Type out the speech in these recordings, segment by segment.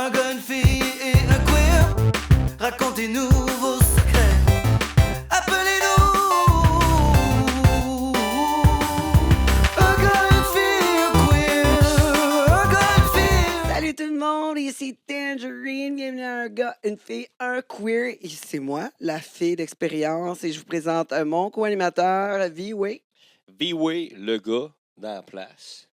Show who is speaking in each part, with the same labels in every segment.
Speaker 1: Un gars, une fille et un queer. Racontez-nous vos secrets. Appelez-nous. Un gars, une fille, un queer. Un gars, une fille.
Speaker 2: Salut tout le monde, ici Tangerine, bienvenue à un gars, une fille, un queer. Et c'est moi, la fille d'expérience, et je vous présente mon co-animateur, V-Way.
Speaker 3: V-Way, le gars, dans la place,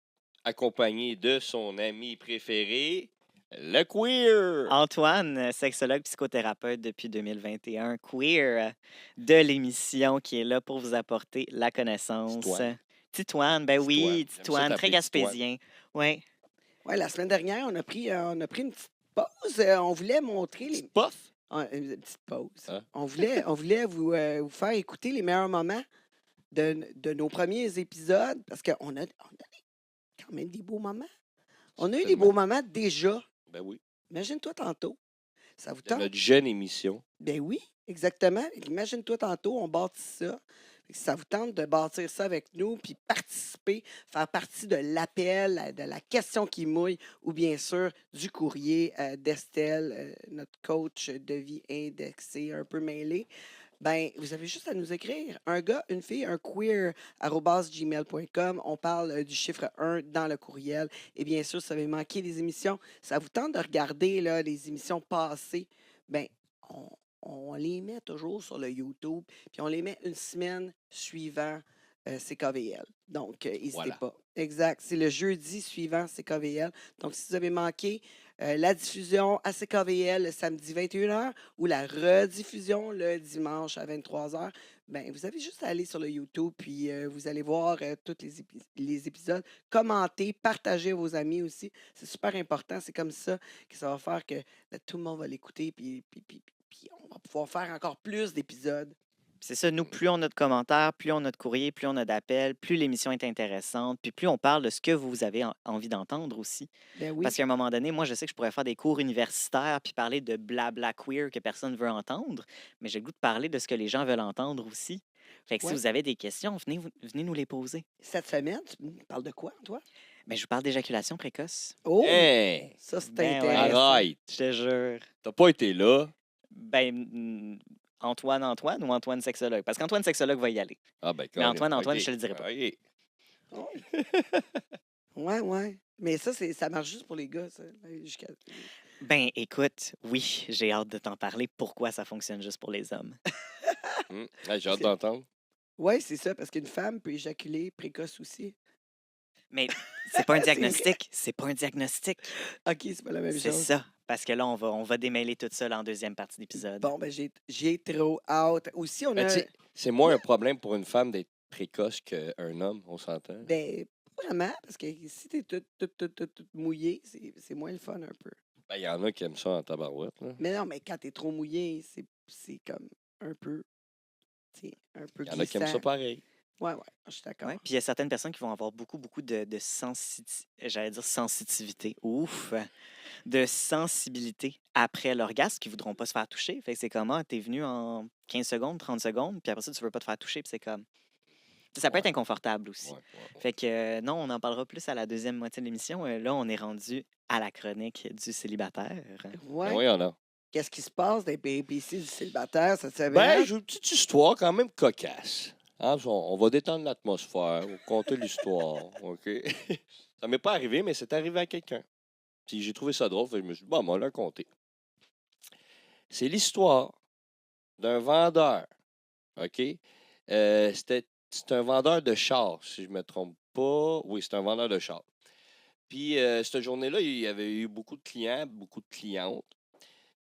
Speaker 3: accompagné de son ami préféré, le queer.
Speaker 4: Antoine, sexologue psychothérapeute depuis 2021, queer de l'émission qui est là pour vous apporter la connaissance.
Speaker 3: Titoine.
Speaker 4: Titoine, ben oui,
Speaker 3: Titoine. J'aime ça
Speaker 4: Titoine, très
Speaker 3: t'appeler
Speaker 4: gaspésien. Oui.
Speaker 2: Ouais, la semaine dernière, on a pris une petite pause. On voulait montrer les.
Speaker 3: Petite puff.
Speaker 2: Une petite pause.
Speaker 3: Hein?
Speaker 2: On voulait vous faire écouter les meilleurs moments de nos premiers épisodes parce qu'on a quand même des beaux moments. On a eu des
Speaker 3: Certainement.
Speaker 2: beaux moments déjà.
Speaker 3: Ben oui.
Speaker 2: Imagine-toi tantôt. Ça vous
Speaker 3: De
Speaker 2: tente?
Speaker 3: notre jeune émission.
Speaker 2: Ben oui, exactement. Imagine-toi tantôt, on bâtit ça. Fait que si ça vous tente de bâtir ça avec nous, puis participer, faire partie de l'appel, de la question qui mouille, ou bien sûr du courrier d'Estelle, notre coach de vie indexé, un peu mêlé, ben vous avez juste à nous écrire. Un gars, une fille, un queer, @gmail.com. On parle du chiffre 1 dans le courriel. Et bien sûr, si vous avez manqué des émissions, ça vous tente de regarder là, les émissions passées, ben on les met toujours sur le YouTube, puis on les met une semaine suivant CKVL. Donc, n'hésitez
Speaker 3: Voilà.
Speaker 2: pas. Exact. C'est le jeudi suivant CKVL. Donc, si vous avez manqué la diffusion à CKVL le samedi 21h ou la rediffusion le dimanche à 23h, ben, vous avez juste à aller sur le YouTube, puis vous allez voir tous les épisodes. Commentez, partagez à vos amis aussi. C'est super important. C'est comme ça que ça va faire que tout le monde va l'écouter, puis on va pouvoir faire encore plus d'épisodes.
Speaker 4: C'est ça, nous, plus on a de commentaires, plus on a de courriers, plus on a d'appels, plus l'émission est intéressante, puis plus on parle de ce que vous avez envie d'entendre aussi.
Speaker 2: Ben oui.
Speaker 4: Parce qu'à un moment donné, moi, je sais que je pourrais faire des cours universitaires puis parler de blabla queer que personne ne veut entendre, mais j'ai le goût de parler de ce que les gens veulent entendre aussi. Fait que
Speaker 2: Ouais.
Speaker 4: si vous avez des questions, venez nous les poser.
Speaker 2: Cette semaine, tu parles de quoi, toi?
Speaker 4: Mais je vous parle d'éjaculation précoce.
Speaker 2: Oh!
Speaker 3: Hey!
Speaker 2: Ça, c'est
Speaker 4: Ben ouais.
Speaker 2: intéressant.
Speaker 3: Arrête!
Speaker 4: Je te jure.
Speaker 3: T'as pas été là.
Speaker 4: Ben, Antoine ou Antoine sexologue? Parce qu'Antoine sexologue va y aller.
Speaker 3: Ah ben
Speaker 4: Mais Antoine,
Speaker 3: ok.
Speaker 4: je te le dirai pas.
Speaker 3: Ok.
Speaker 2: Oh. Ouais. Mais ça marche juste pour les gars, ça. Jusqu'à...
Speaker 4: Ben, écoute, oui, j'ai hâte de t'en parler. Pourquoi ça fonctionne juste pour les hommes?
Speaker 3: Hey, j'ai hâte d'entendre.
Speaker 2: Ouais, c'est ça, parce qu'une femme peut éjaculer précoce aussi.
Speaker 4: Mais c'est pas un
Speaker 2: C'est vrai.
Speaker 4: diagnostic. C'est pas un diagnostic.
Speaker 2: OK, c'est pas la même
Speaker 4: C'est
Speaker 2: chose.
Speaker 4: ça. Parce que là, on va démêler tout ça là, en deuxième partie d'épisode.
Speaker 2: Bon, ben j'ai trop hâte. Aussi, on
Speaker 3: Ben,
Speaker 2: a...
Speaker 3: tu sais, c'est moins un problème pour une femme d'être précoce qu'un homme, on s'entend.
Speaker 2: Ben, pas vraiment, parce que si t'es toute mouillée, c'est moins le fun un peu.
Speaker 3: Ben, il y en a qui aiment ça en tabarouette. Là.
Speaker 2: Mais non, mais quand t'es trop mouillé, c'est comme un peu... tu sais, un peu
Speaker 3: Il y en a qui aiment ça
Speaker 2: glissant.
Speaker 3: pareil.
Speaker 2: Ouais, je suis d'accord.
Speaker 4: Ouais. Puis il y a certaines personnes qui vont avoir beaucoup de sensitivité. Ouf! De sensibilité après l'orgasme qui voudront pas se faire toucher. Fait que c'est comment? T'es venu en 15 secondes, 30 secondes, puis après ça, tu veux pas te faire toucher, puis c'est comme... Ça peut être
Speaker 3: Ouais.
Speaker 4: inconfortable aussi.
Speaker 3: Ouais.
Speaker 4: Fait que non, on en parlera plus à la deuxième moitié de l'émission. Là, on est rendu à la chronique du célibataire.
Speaker 2: Ouais.
Speaker 3: Ben oui, il y en a.
Speaker 2: Qu'est-ce qui se passe dans les péripéties du célibataire? Ça te savait?
Speaker 3: Ben, j'ai une petite histoire quand même cocasse. Hein, on va détendre l'atmosphère, on va compter l'histoire, OK? Ça m'est pas arrivé, mais c'est arrivé à quelqu'un. Puis j'ai trouvé ça drôle, fait que je me suis dit, bon, on va le compter. C'est l'histoire d'un vendeur, OK? C'est un vendeur de chars, si je me trompe pas. Oui, c'est un vendeur de chars. Puis cette journée-là, il y avait eu beaucoup de clients, beaucoup de clientes.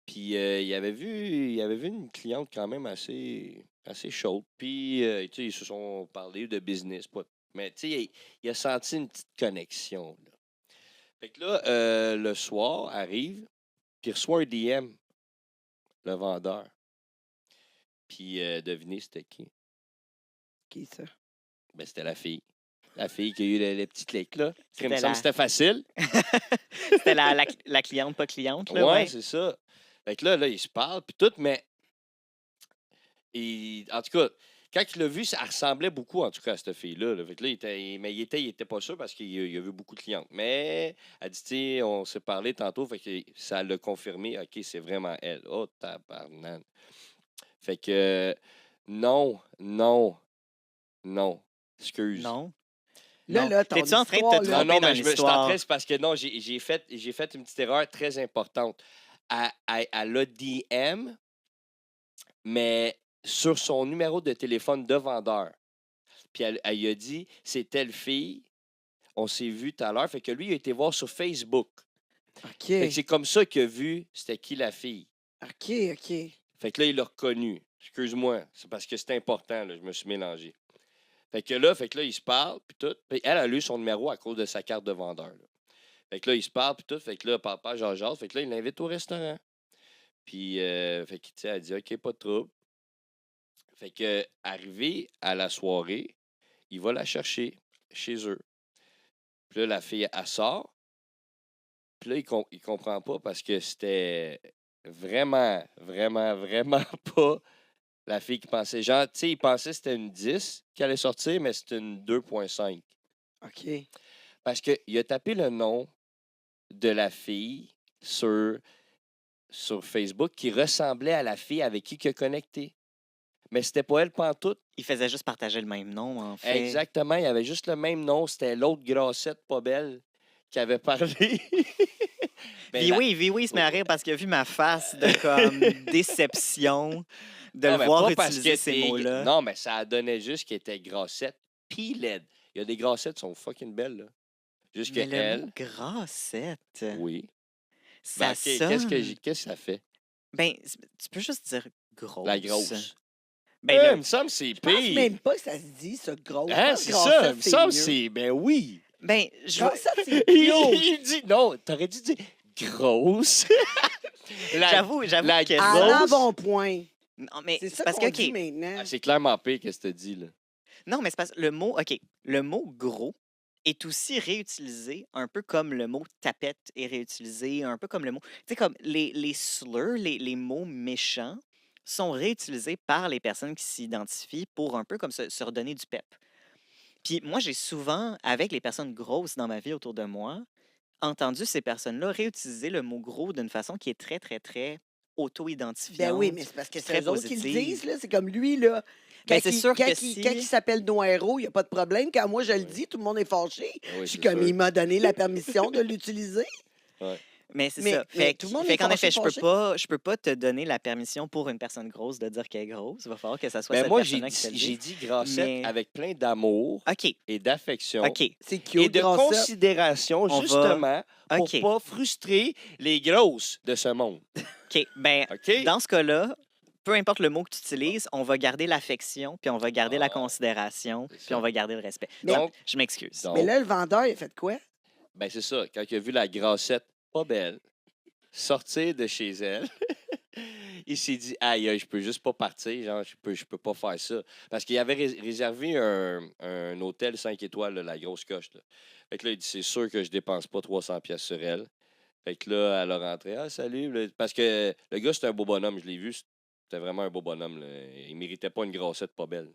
Speaker 3: Puis il avait vu une cliente quand même assez chaude. Puis tu sais, ils se sont parlé de business. Mais tu sais, il a senti une petite connexion. Là. Fait que là, le soir arrive, puis il reçoit un DM, le vendeur. Puis devinez c'était qui?
Speaker 2: Qui ça?
Speaker 3: Ben, c'était la fille. La fille qui a eu les petits clics, là. Il me
Speaker 4: C'était
Speaker 3: semble que c'était facile.
Speaker 4: C'était la cliente, pas cliente. Là,
Speaker 3: Ouais,
Speaker 4: ouais.
Speaker 3: c'est ça. Fait que là, ils se parlent, puis tout, mais en tout cas, quand il l'a vu, ça ressemblait beaucoup, en tout cas, à cette fille-là. Là. Fait que là, il était pas sûr parce qu'il a vu beaucoup de clientes. Mais elle dit, tu sais, on s'est parlé tantôt, fait que ça l'a confirmé. OK, c'est vraiment elle. Oh, tabarnane. Fait que non. Excuse.
Speaker 4: Non.
Speaker 2: Là, ton
Speaker 4: T'es-tu en train de
Speaker 2: histoire,
Speaker 4: te
Speaker 2: là,
Speaker 4: tromper
Speaker 3: Non,
Speaker 4: dans
Speaker 3: mais je suis en
Speaker 4: l'histoire?
Speaker 3: train, c'est parce que non, j'ai fait une petite erreur très importante. Elle a DM, mais sur son numéro de téléphone de vendeur. Puis elle lui a dit, c'est telle fille, on s'est vu tout à l'heure. Fait que lui, il a été voir sur Facebook.
Speaker 2: OK.
Speaker 3: Fait que c'est comme ça qu'il a vu c'était qui la fille.
Speaker 2: OK.
Speaker 3: Fait que là, il l'a reconnu. Excuse-moi, c'est parce que c'est important, là, je me suis mélangé. Fait que là, il se parle, puis tout. Puis elle a lu son numéro à cause de sa carte de vendeur. Là. Fait que là, il se parle, puis tout. Fait que là, papa, Jean-Jacques, fait que là, il l'invite au restaurant. Puis, fait que, tu sais, elle dit, OK, pas de trouble. Fait que, arrivé à la soirée, il va la chercher chez eux. Puis là, la fille, elle sort. Puis là, il comprend pas parce que c'était vraiment pas la fille qui pensait. Genre, tu sais, il pensait que c'était une 10 qui allait sortir, mais c'était une 2.5.
Speaker 2: OK.
Speaker 3: Parce qu'il a tapé le nom de la fille sur Facebook qui ressemblait à la fille avec qui il a connecté. Mais c'était pas elle pantoute.
Speaker 4: Il faisait juste partager le même nom, en fait.
Speaker 3: Exactement, il y avait juste le même nom. C'était l'autre grassette pas belle qui avait parlé.
Speaker 4: Puis oui, il se met à rire parce qu'il a vu ma face de comme déception de
Speaker 3: Non,
Speaker 4: le
Speaker 3: mais
Speaker 4: voir
Speaker 3: pas parce
Speaker 4: utiliser
Speaker 3: que
Speaker 4: ces mots-là.
Speaker 3: Non, mais ça donnait juste qu'elle était grassette pis laide. Il y a des grassettes qui sont fucking belles, là. Juste
Speaker 4: Mais le
Speaker 3: qu'elle,
Speaker 4: mot grassette,
Speaker 3: oui.
Speaker 4: ça
Speaker 3: Ben,
Speaker 4: sonne...
Speaker 3: qu'est-ce que ça fait?
Speaker 4: Ben, tu peux juste dire grosse.
Speaker 3: La grosse.
Speaker 4: Ben, là,
Speaker 3: Il me semble que c'est
Speaker 2: Je pense
Speaker 3: pire.
Speaker 2: même pas que ça se dit, ça, gros.
Speaker 3: Hein, c'est ça. Il me semble que c'est... Ben oui.
Speaker 4: ben, je
Speaker 2: Genre,
Speaker 4: vais-
Speaker 2: ça, c'est
Speaker 3: Il,
Speaker 2: cute.
Speaker 3: il dit... Non, t'aurais dû dire grosse.
Speaker 4: j'avoue
Speaker 3: la
Speaker 4: que...
Speaker 3: grosse-
Speaker 2: À l'embonpoint.
Speaker 4: Non, mais
Speaker 2: C'est
Speaker 4: c'est
Speaker 2: ça
Speaker 4: parce
Speaker 2: qu'on
Speaker 4: que,
Speaker 2: dit
Speaker 4: OK,
Speaker 2: maintenant.
Speaker 3: Ah, c'est clairement pire que ce que tu dis, là.
Speaker 4: non, mais c'est parce que le mot, OK, le mot gros est aussi réutilisé, un peu comme le mot tapette est réutilisé, un peu comme le mot... Tu sais, comme les slurs, les mots méchants sont réutilisés par les personnes qui s'identifient pour un peu comme se redonner du pep. Puis moi, j'ai souvent, avec les personnes grosses dans ma vie autour de moi, entendu ces personnes-là réutiliser le mot gros d'une façon qui est très, très, très auto-identifiante.
Speaker 2: Ben oui, mais c'est parce que c'est
Speaker 4: très
Speaker 2: eux autres qui le
Speaker 4: positive.
Speaker 2: disent, là. C'est comme lui, là.
Speaker 4: Ben, c'est sûr que
Speaker 2: quand il s'appelle Noiro, il n'y a pas de problème. Quand moi, je le dis, tout le monde est fâché.
Speaker 3: Oui,
Speaker 2: Je suis
Speaker 3: c'est
Speaker 2: comme,
Speaker 3: sûr.
Speaker 2: il m'a donné la permission de l'utiliser.
Speaker 4: Mais c'est
Speaker 2: Mais-
Speaker 4: ça.
Speaker 2: mais
Speaker 4: Fait,
Speaker 2: tout le monde
Speaker 4: fait
Speaker 2: est
Speaker 4: qu'en effet,
Speaker 2: fâché.
Speaker 4: je peux pas te donner la permission pour une personne grosse de dire qu'elle est grosse. Il va falloir que ça soit
Speaker 3: Ben
Speaker 4: cette
Speaker 3: moi, j'ai
Speaker 4: personne-là qui te le
Speaker 3: j'ai
Speaker 4: dise.
Speaker 3: dit grassette
Speaker 4: Mais-
Speaker 3: avec plein d'amour
Speaker 4: OK,
Speaker 3: et d'affection.
Speaker 4: OK,
Speaker 2: C'est
Speaker 3: Et
Speaker 2: cute,
Speaker 3: de
Speaker 2: grâce à...
Speaker 3: considération,
Speaker 4: On va-
Speaker 3: justement, pour
Speaker 4: OK.
Speaker 3: pas frustrer les grosses de ce monde.
Speaker 4: OK. Ben,
Speaker 3: OK?
Speaker 4: dans ce cas-là, peu importe le mot que tu utilises, on va garder l'affection, puis on va garder la
Speaker 3: Ah,
Speaker 4: considération,
Speaker 3: c'est
Speaker 4: puis
Speaker 3: ça.
Speaker 4: on va garder le respect.
Speaker 2: Mais-
Speaker 3: Donc,
Speaker 4: Je m'excuse.
Speaker 3: donc,
Speaker 2: Mais là, le vendeur, il a fait quoi?
Speaker 3: ben c'est ça. Quand il a vu la grassette pas belle sortir de chez elle, il s'est dit, aïe, aïe, je peux juste pas partir. Genre, je peux pas faire ça. Parce qu'il avait réservé un hôtel 5 étoiles, là, la grosse coche. Là. Fait que là, il dit, c'est sûr que je dépense pas 300 pièces sur elle. Fait que là, elle a rentré. Ah, salut. Là, parce que le gars, c'était un beau bonhomme. Je l'ai vu. C'était vraiment un beau bonhomme. Là. Il méritait pas une grassette pas belle.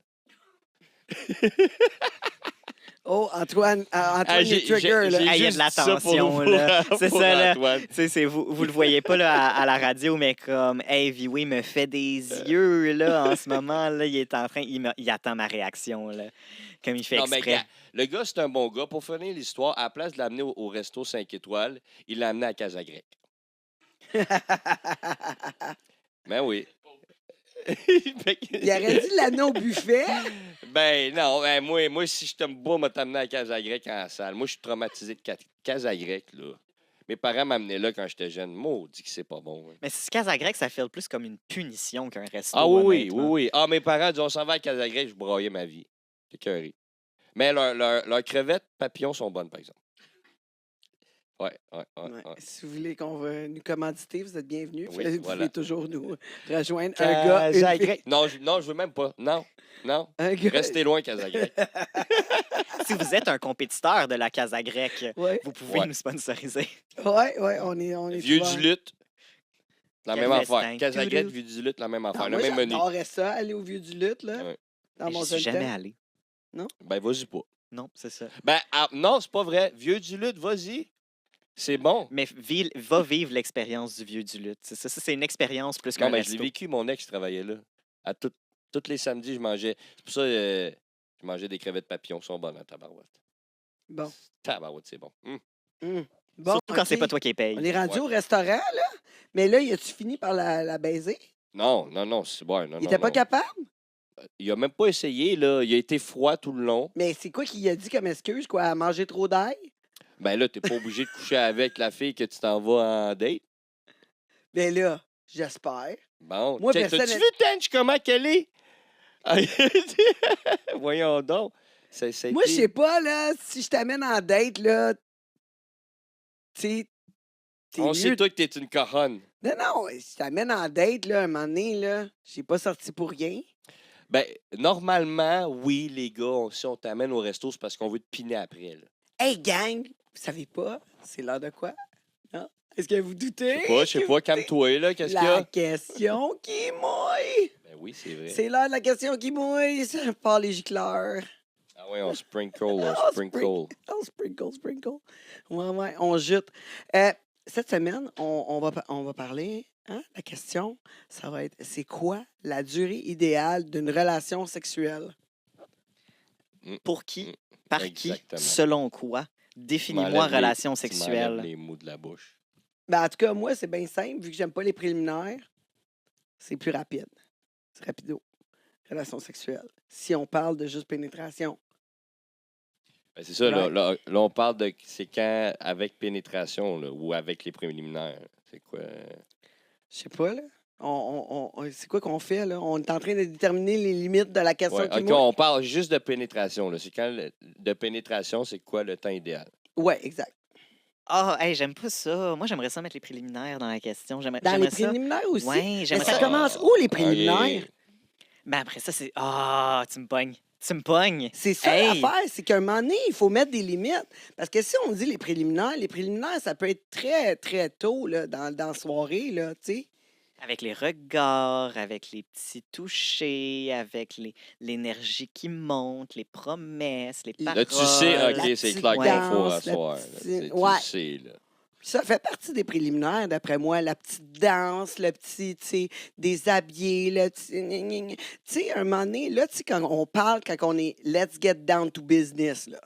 Speaker 2: Oh, Antoine, Antoine il est trigger, là.
Speaker 4: Hey, il y a de
Speaker 3: juste dit ça pour-
Speaker 4: l'attention, là.
Speaker 3: pour
Speaker 4: C'est ça, là.
Speaker 3: Antoine.
Speaker 4: Tu sais, vous le voyez pas là, à la radio, mais comme, hey, Viewé me fait des yeux, là, en ce moment, là, il est en train, il attend ma réaction, là, comme il fait
Speaker 3: Non, mais
Speaker 4: exprès.
Speaker 3: gars, le gars, c'est un bon gars. Pour finir l'histoire, à la place de l'amener au resto 5 étoiles, il l'a amené à Casa Grecque. Ben oui. Fait que-
Speaker 2: Il aurait dit l'anneau au buffet.
Speaker 3: Ben non, ben moi si je t'aime pas, m'a t'amener à Casa Grecque en salle. Moi, je suis traumatisé de Casa Grecque, là. Mes parents m'amenaient là quand j'étais jeune. Maudit que c'est pas bon. Hein.
Speaker 4: Mais si Casa Grecque, ça fait plus comme une punition qu'un resto.
Speaker 3: Ah oui, oui, oui,
Speaker 4: honnêtement.
Speaker 3: oui. Ah, mes parents disaient, on s'en va à Casa Grecque, je broyais ma vie. C'est écœuré. Mais leurs crevettes papillons sont bonnes, par exemple. Ouais.
Speaker 2: Ouais. Si vous voulez qu'on va nous commanditer, vous êtes bienvenus.
Speaker 3: Oui,
Speaker 2: Vous
Speaker 3: voilà.
Speaker 2: pouvez toujours nous rejoindre. Un gars, une
Speaker 3: Casa
Speaker 2: fille.
Speaker 3: Grecque. Non, je veux même pas. Non.
Speaker 2: Un gars.
Speaker 3: Restez loin, Casa Grecque.
Speaker 4: Si vous êtes un compétiteur de la Casa Grecque,
Speaker 2: Ouais,
Speaker 4: vous pouvez
Speaker 3: Ouais.
Speaker 4: nous sponsoriser.
Speaker 2: ouais, on est
Speaker 3: Vieux
Speaker 2: souvent-
Speaker 3: du lutte. La
Speaker 4: Quel
Speaker 3: même
Speaker 4: festin.
Speaker 3: affaire. Casa Grecque,
Speaker 4: Toudou.
Speaker 3: Vieux du lutte, la même
Speaker 2: Non,
Speaker 3: affaire.
Speaker 2: moi,
Speaker 3: Le même menu.
Speaker 2: j'adorais ça, aller au Vieux du Lutte, là.
Speaker 3: Ouais.
Speaker 2: dans
Speaker 4: Mais
Speaker 2: mon
Speaker 4: j'y suis
Speaker 2: jeune
Speaker 4: jamais
Speaker 2: temps.
Speaker 4: allé.
Speaker 3: Ben, vas-y pas.
Speaker 4: Non, c'est ça.
Speaker 3: Ben, non, c'est pas vrai. Vieux du lutte, vas-y. C'est bon.
Speaker 4: Mais va vivre l'expérience du vieux du lutte. C'est ça, c'est une expérience plus qu'un
Speaker 3: Non, mais je l'ai
Speaker 4: resto.
Speaker 3: vécu, mon ex travaillait là. À tous les samedis, je mangeais. C'est pour ça je mangeais des crevettes papillons. Elles sont bonnes à tabarouette.
Speaker 2: Bon.
Speaker 3: Tabarouette, c'est bon.
Speaker 2: Hum. Bon,
Speaker 4: Surtout quand c'est
Speaker 2: OK.
Speaker 4: pas toi qui paye.
Speaker 2: On est rendu
Speaker 3: Ouais.
Speaker 2: au restaurant, là. Mais là, y a-tu fini par la baiser?
Speaker 3: Non, c'est bon. Non,
Speaker 2: Il était pas capable?
Speaker 3: Il a même pas essayé, là. Il a été froid tout le long.
Speaker 2: Mais c'est quoi qu'il a dit comme excuse, quoi? À manger trop d'ail?
Speaker 3: Ben là, t'es pas obligé de coucher avec la fille que tu t'en vas en date.
Speaker 2: Ben là, j'espère.
Speaker 3: Bon,
Speaker 2: Moi,
Speaker 3: t'as-tu
Speaker 2: personne-
Speaker 3: vu, Tench, comment qu'elle est? Voyons donc.
Speaker 2: Moi, je sais pas, là, si je t'amène en date, là, tu sais, t'es
Speaker 3: On
Speaker 2: mieux...
Speaker 3: sait, toi, que t'es une coronne.
Speaker 2: Non, si je t'amène en date, là, un moment donné, là, j'ai pas sorti pour rien.
Speaker 3: Ben, normalement, oui, les gars, si on t'amène au resto, c'est parce qu'on veut te piner après, là.
Speaker 2: Hey, gang, vous savez pas, c'est l'heure de quoi? Non? Est-ce que vous doutez?
Speaker 3: Je sais pas, calme-toi, là, qu'est-ce qu'il y
Speaker 2: La
Speaker 3: a?
Speaker 2: question qui mouille!
Speaker 3: Ben oui, c'est vrai.
Speaker 2: C'est l'heure de la question qui mouille, ça part les gicleurs.
Speaker 3: Ah ouais, on sprinkle,
Speaker 2: Oh,
Speaker 3: sprinkle.
Speaker 2: Oh, sprinkle. Ouais, on jute. Cette semaine, on va parler, hein, la question, ça va être, c'est quoi la durée idéale d'une relation sexuelle?
Speaker 4: Pour qui? Par
Speaker 3: Exactement.
Speaker 4: qui? Selon quoi?
Speaker 3: Tu
Speaker 4: Définis-moi
Speaker 3: m'enlèves
Speaker 4: relation
Speaker 3: tu m'enlèves
Speaker 4: sexuelle.
Speaker 3: les mots de la bouche.
Speaker 2: Ben, en tout cas, moi, c'est bien simple, vu que j'aime pas les préliminaires, c'est plus rapide. C'est rapido. Relation sexuelle. Si on parle de juste pénétration.
Speaker 3: Ben, c'est ça,
Speaker 2: Right.
Speaker 3: là, on parle de c'est quand avec pénétration, là, ou avec les préliminaires. C'est quoi?
Speaker 2: Je sais pas, là. C'est quoi qu'on fait, là? On est en train de déterminer les limites de la question
Speaker 3: Ouais,
Speaker 2: qui
Speaker 3: ok,
Speaker 2: mouille.
Speaker 3: on parle juste de pénétration. Là. C'est quand de pénétration, c'est quoi le temps idéal?
Speaker 2: Ouais, exact.
Speaker 4: Ah, hey, j'aime pas ça. Moi, j'aimerais ça mettre les préliminaires dans la question.
Speaker 2: Dans les
Speaker 4: J'aimerais ça.
Speaker 2: préliminaires aussi.
Speaker 4: Ouais,
Speaker 2: Mais
Speaker 4: j'aimerais
Speaker 2: ça
Speaker 4: ça.
Speaker 2: commence où, les préliminaires?
Speaker 3: Ok.
Speaker 4: Mais après ça, c'est. Ah, tu me pognes. Tu me pognes.
Speaker 2: C'est ça
Speaker 4: Hey!
Speaker 2: l'affaire, c'est qu'à un moment donné, il faut mettre des limites. Parce que si on dit les préliminaires, ça peut être très, très tôt là, dans la soirée, là, tu sais.
Speaker 4: Avec les regards, avec les petits touchés, avec l'énergie qui monte, les promesses, les paroles.
Speaker 3: Là, tu sais,
Speaker 2: la
Speaker 3: ok, c'est
Speaker 2: petite
Speaker 3: clair qu'il faut
Speaker 2: danse, la
Speaker 3: asseoir. là.
Speaker 2: petite-
Speaker 3: Tu
Speaker 2: Ouais.
Speaker 3: sais, là.
Speaker 2: Ça fait partie des préliminaires, d'après moi. La petite danse, le petit, tu sais, déshabillé, le petit... Tu sais, un moment donné, là, tu sais, quand on parle, quand on est « let's get down to business », là.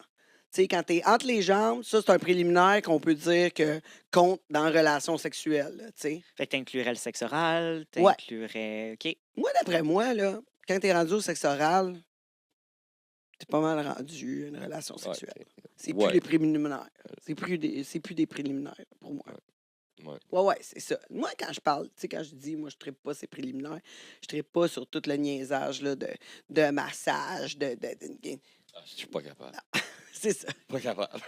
Speaker 2: Tu sais, quand t'es entre les jambes, ça, c'est un préliminaire qu'on peut dire que compte dans la relation sexuelle, là, tu sais.
Speaker 4: Fait que t'inclurais le sexe oral,
Speaker 2: Ouais.
Speaker 4: t'inclurais. OK.
Speaker 2: Moi, d'après moi, là, quand t'es rendu au sexe oral, t'es pas mal rendu à une relation
Speaker 3: Ouais,
Speaker 2: sexuelle. C'est
Speaker 3: Ouais.
Speaker 2: plus les préliminaires. C'est plus des préliminaires, pour moi. Ouais, c'est ça. Moi, quand je parle, tu sais, quand je dis, moi, je ne pas ces préliminaires, je ne pas sur tout le niaisage là, de massage,
Speaker 3: Ah, je suis pas capable.
Speaker 2: c'est ça.
Speaker 3: Pas capable.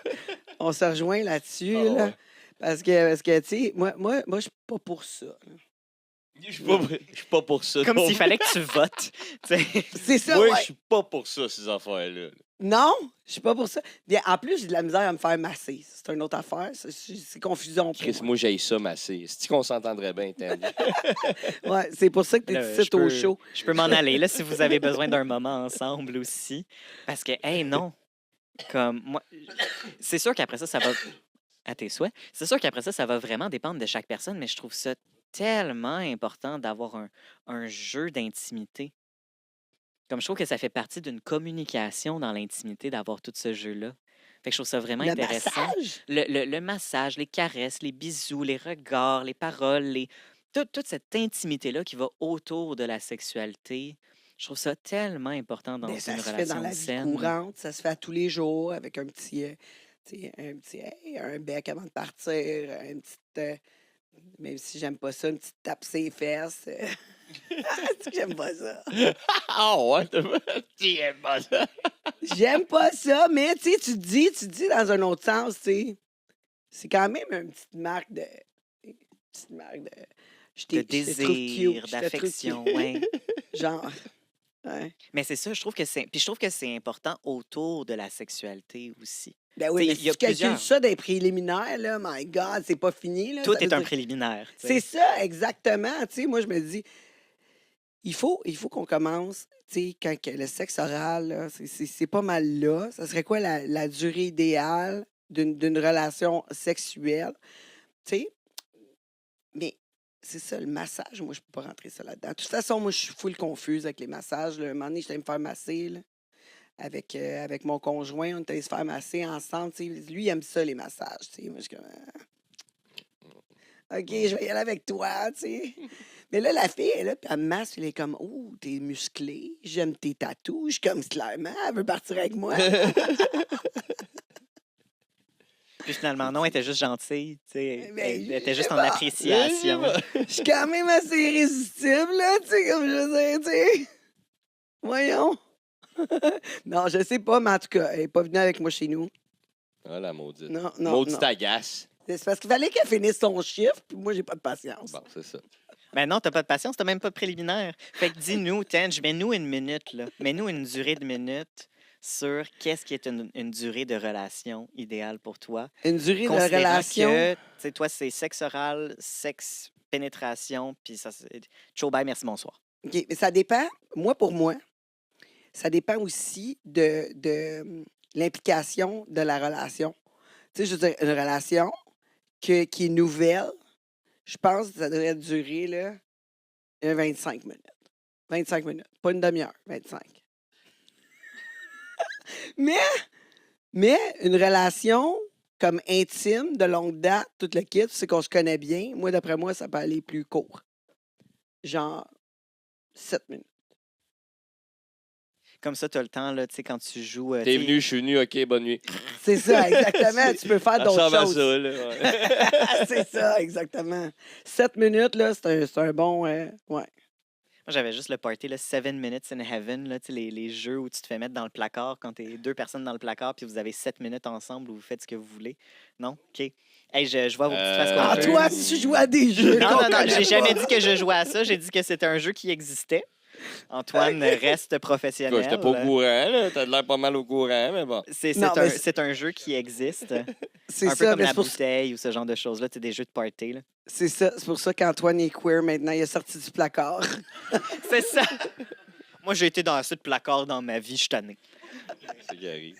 Speaker 2: On se rejoint là-dessus,
Speaker 3: Ah,
Speaker 2: là,
Speaker 3: ouais.
Speaker 2: parce que tu sais, moi, je suis pas pour ça. là.
Speaker 3: Je suis pas pour ça.
Speaker 4: Comme
Speaker 3: non.
Speaker 4: s'il fallait que tu votes. tu sais.
Speaker 2: C'est ça,
Speaker 3: Moi,
Speaker 2: ouais.
Speaker 3: je suis pas pour ça, ces affaires-là.
Speaker 2: Non, je suis pas pour ça. Bien, en plus, j'ai de la misère à me faire masser. C'est une autre affaire. C'est confusion pour
Speaker 3: Chris,
Speaker 2: moi.
Speaker 3: moi, j'ai ça masser. C'est qu'on s'entendrait bien, Tandy.
Speaker 2: Ouais, c'est pour ça que tu
Speaker 4: Là,
Speaker 2: es ici au show.
Speaker 4: Je peux m'en aller là si vous avez besoin d'un moment ensemble aussi. Parce que, hey, non. Comme moi, c'est sûr qu'après ça va. À tes souhaits. C'est sûr qu'après ça va vraiment dépendre de chaque personne, mais je trouve ça tellement important d'avoir un jeu d'intimité. Comme je trouve que ça fait partie d'une communication dans l'intimité d'avoir tout ce jeu-là. Fait que je trouve ça vraiment
Speaker 2: Le
Speaker 4: intéressant.
Speaker 2: massage?
Speaker 4: Le massage, les caresses, les bisous, les regards, les paroles, toute cette intimité-là qui va autour de la sexualité. Je trouve ça tellement important dans
Speaker 2: Ben, ça
Speaker 4: une
Speaker 2: se fait dans
Speaker 4: relation
Speaker 2: la vie
Speaker 4: saine.
Speaker 2: courante, ça se fait à tous les jours avec un petit, hey, un bec avant de partir, une petite, même si j'aime pas ça, une petite tape ses fesses. C'est que j'aime pas ça.
Speaker 3: Ah ouais, tu aimes pas ça.
Speaker 2: J'aime pas ça, mais tu sais, tu dis dans un autre sens, tu sais, c'est quand même une petite marque de, je
Speaker 4: De
Speaker 2: te trouve
Speaker 4: désir,
Speaker 2: cute, je te trouve
Speaker 4: d'affection,
Speaker 2: cute.
Speaker 4: ouais.
Speaker 2: Genre, ouais.
Speaker 4: Mais c'est ça, je trouve que c'est important autour de la sexualité aussi.
Speaker 2: Ben oui,
Speaker 4: T'sais,
Speaker 2: mais
Speaker 4: il y a
Speaker 2: si tu calcules
Speaker 4: plusieurs.
Speaker 2: ça des préliminaires, là, my God, c'est pas fini. Là,
Speaker 4: Tout
Speaker 2: ça
Speaker 4: est
Speaker 2: veut
Speaker 4: un
Speaker 2: dire-
Speaker 4: préliminaire. tu
Speaker 2: C'est
Speaker 4: sais.
Speaker 2: ça, exactement. Tu sais, moi, je me dis, il faut qu'on commence, tu sais, quand que le sexe oral, là, c'est pas mal là. Ça serait quoi la durée idéale d'une relation sexuelle? Tu sais, mais c'est ça, le massage, moi, je peux pas rentrer ça là-dedans. De toute façon, moi, je suis full confuse avec les massages. Là. Un moment donné, j'étais allée me faire masser là, avec mon conjoint. On était allés se faire masser ensemble. Tu sais. Lui, il aime ça, les massages. Tu sais. Moi, je suis comme, OK, je vais y aller avec toi. Tu sais. Mais là, la fille, elle est là, puis elle me masse, puis elle est comme, oh, t'es musclé, j'aime tes tatous. Je suis comme, clairement, elle veut partir avec moi.
Speaker 4: Puis finalement, non, elle était juste gentille. Tu sais,
Speaker 2: Ben,
Speaker 4: elle était juste
Speaker 2: je
Speaker 4: en
Speaker 2: sais pas.
Speaker 4: appréciation.
Speaker 2: Je suis quand même assez irrésistible, là, tu sais, comme je veux dire, tu sais. Voyons. Non, je sais pas, mais en tout cas, elle n'est pas venue avec moi chez nous.
Speaker 3: Ah, la maudite.
Speaker 2: Non, non,
Speaker 3: Maudite
Speaker 2: non.
Speaker 3: agace.
Speaker 2: C'est parce qu'il fallait qu'elle finisse son chiffre, puis moi, j'ai pas de patience.
Speaker 3: Bon, c'est ça.
Speaker 4: Ben non, t'as pas de patience, t'as même pas de préliminaire. Fait que dis-nous, Tench, mets-nous une minute, là. Mets-nous une durée de minute sur qu'est-ce qui est une durée de relation idéale pour toi.
Speaker 2: Une durée de
Speaker 4: Considérant
Speaker 2: relation.
Speaker 4: que, tu sais, toi, c'est sexe oral, sexe pénétration, puis ça, c'est ciao, bye, merci, bonsoir.
Speaker 2: OK, mais ça dépend, pour moi, ça dépend aussi de l'implication de la relation. Tu sais, je veux dire, une relation qui est nouvelle, je pense que ça devrait durer, là, 25 minutes. 25 minutes, pas une demi-heure, 25. mais une relation comme intime, de longue date, tout le kit, c'est qu'on se connaît bien. Moi, d'après moi, ça peut aller plus court. Genre 7 minutes.
Speaker 4: Comme ça, tu as le temps, là, tu sais, quand tu joues.
Speaker 3: T'es
Speaker 4: tu sais,
Speaker 3: venu, je suis venu, OK, bonne nuit.
Speaker 2: C'est ça, exactement. Tu peux faire
Speaker 3: Ça
Speaker 2: d'autres
Speaker 3: ressemble à
Speaker 2: choses.
Speaker 3: ça, là. Ouais.
Speaker 2: C'est ça, exactement. 7 minutes, là, c'est un bon. Ouais.
Speaker 4: Moi, j'avais juste le party, là, 7 minutes in heaven, là, tu sais, les jeux où tu te fais mettre dans le placard quand t'es 2 personnes dans le placard, puis vous avez 7 minutes ensemble où vous faites ce que vous voulez. Non? OK. Hey, je vois vos petites faces
Speaker 3: Ah,
Speaker 4: confuses.
Speaker 2: Antoine, tu joues à des jeux.
Speaker 4: Non,
Speaker 2: qu'on
Speaker 4: non, non,
Speaker 2: connaît
Speaker 4: j'ai jamais
Speaker 2: pas.
Speaker 4: dit que je jouais à ça. J'ai dit que c'était un jeu qui existait. Antoine reste
Speaker 3: Quoi,
Speaker 4: professionnel.
Speaker 3: j'étais pas au courant, là. T'as l'air pas mal au courant, mais bon.
Speaker 2: Non, mais
Speaker 4: C'est un jeu qui existe.
Speaker 2: C'est
Speaker 4: Un peu
Speaker 2: ça,
Speaker 4: comme
Speaker 2: mais
Speaker 4: la
Speaker 2: c'est pour,
Speaker 4: bouteille ou ce genre de choses-là. C'est des jeux de party. Là.
Speaker 2: c'est ça. C'est pour ça qu'Antoine est queer maintenant. Il est sorti du placard.
Speaker 4: C'est ça. Moi, j'ai été dans assez de placards dans ma vie, je suis tanné.
Speaker 3: C'est ce qui arrive.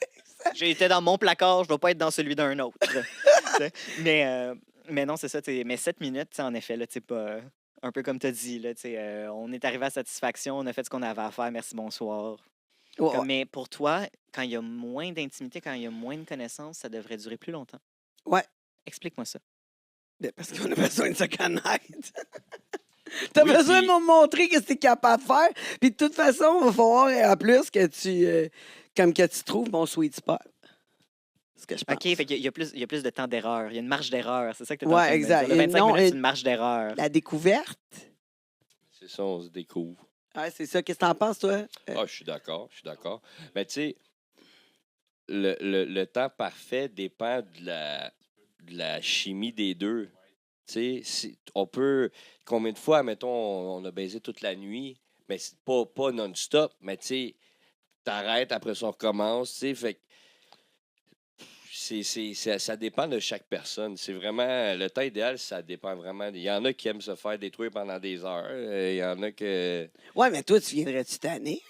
Speaker 4: J'ai été dans mon placard, je ne dois pas être dans celui d'un autre. T'sais. Mais non, c'est ça. Mais 7 minutes, en effet, là, pas, un peu comme tu as dit, là, on est arrivé à satisfaction, on a fait ce qu'on avait à faire, merci, bonsoir.
Speaker 2: Ouais, ouais.
Speaker 4: Mais pour toi, quand il y a moins d'intimité, quand il y a moins de connaissances, ça devrait durer plus longtemps.
Speaker 2: Ouais.
Speaker 4: Explique-moi ça.
Speaker 2: Ben, parce qu'on a besoin de se connaître. T'as
Speaker 3: Oui,
Speaker 2: besoin
Speaker 3: puis-
Speaker 2: de me montrer ce que tu es capable de faire. Puis de toute façon, il va falloir en plus que tu trouves mon sweet spot. C'est ce que je pense.
Speaker 4: OK, fait qu'il y a plus de temps d'erreur. Il y a une marge d'erreur. C'est ça que tu es
Speaker 2: Ouais,
Speaker 4: en train de me
Speaker 2: exact.
Speaker 4: dire. Le 25
Speaker 2: Non,
Speaker 4: minutes, c'est une marge d'erreur.
Speaker 2: La découverte.
Speaker 3: C'est ça, on se découvre.
Speaker 2: Ouais, c'est ça. Qu'est-ce que t'en penses, toi?
Speaker 3: Ah, je suis d'accord. Mais tu sais, le temps parfait dépend de la chimie des deux. Tu sais, on peut. Combien de fois, mettons, on a baisé toute la nuit, mais c'est pas non-stop, mais tu sais, t'arrêtes, après ça, on recommence, tu sais, fait que ça dépend de chaque personne. C'est vraiment. Le temps idéal, ça dépend vraiment. Il y en a qui aiment se faire détruire pendant des heures. Il y en a que.
Speaker 2: Ouais, mais toi, tu viendrais-tu tanner?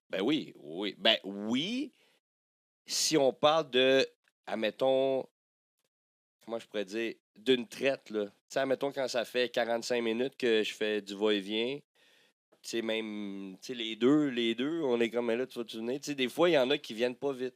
Speaker 3: Ben oui. Ben oui, si on parle de, admettons, comment je pourrais dire, d'une traite, là. Tu sais, admettons, quand ça fait 45 minutes que je fais du va-et-vient, tu sais, même, tu sais, les deux, on est comme, mais là, tu vas tourner. Tu sais, des fois, il y en a qui viennent pas vite.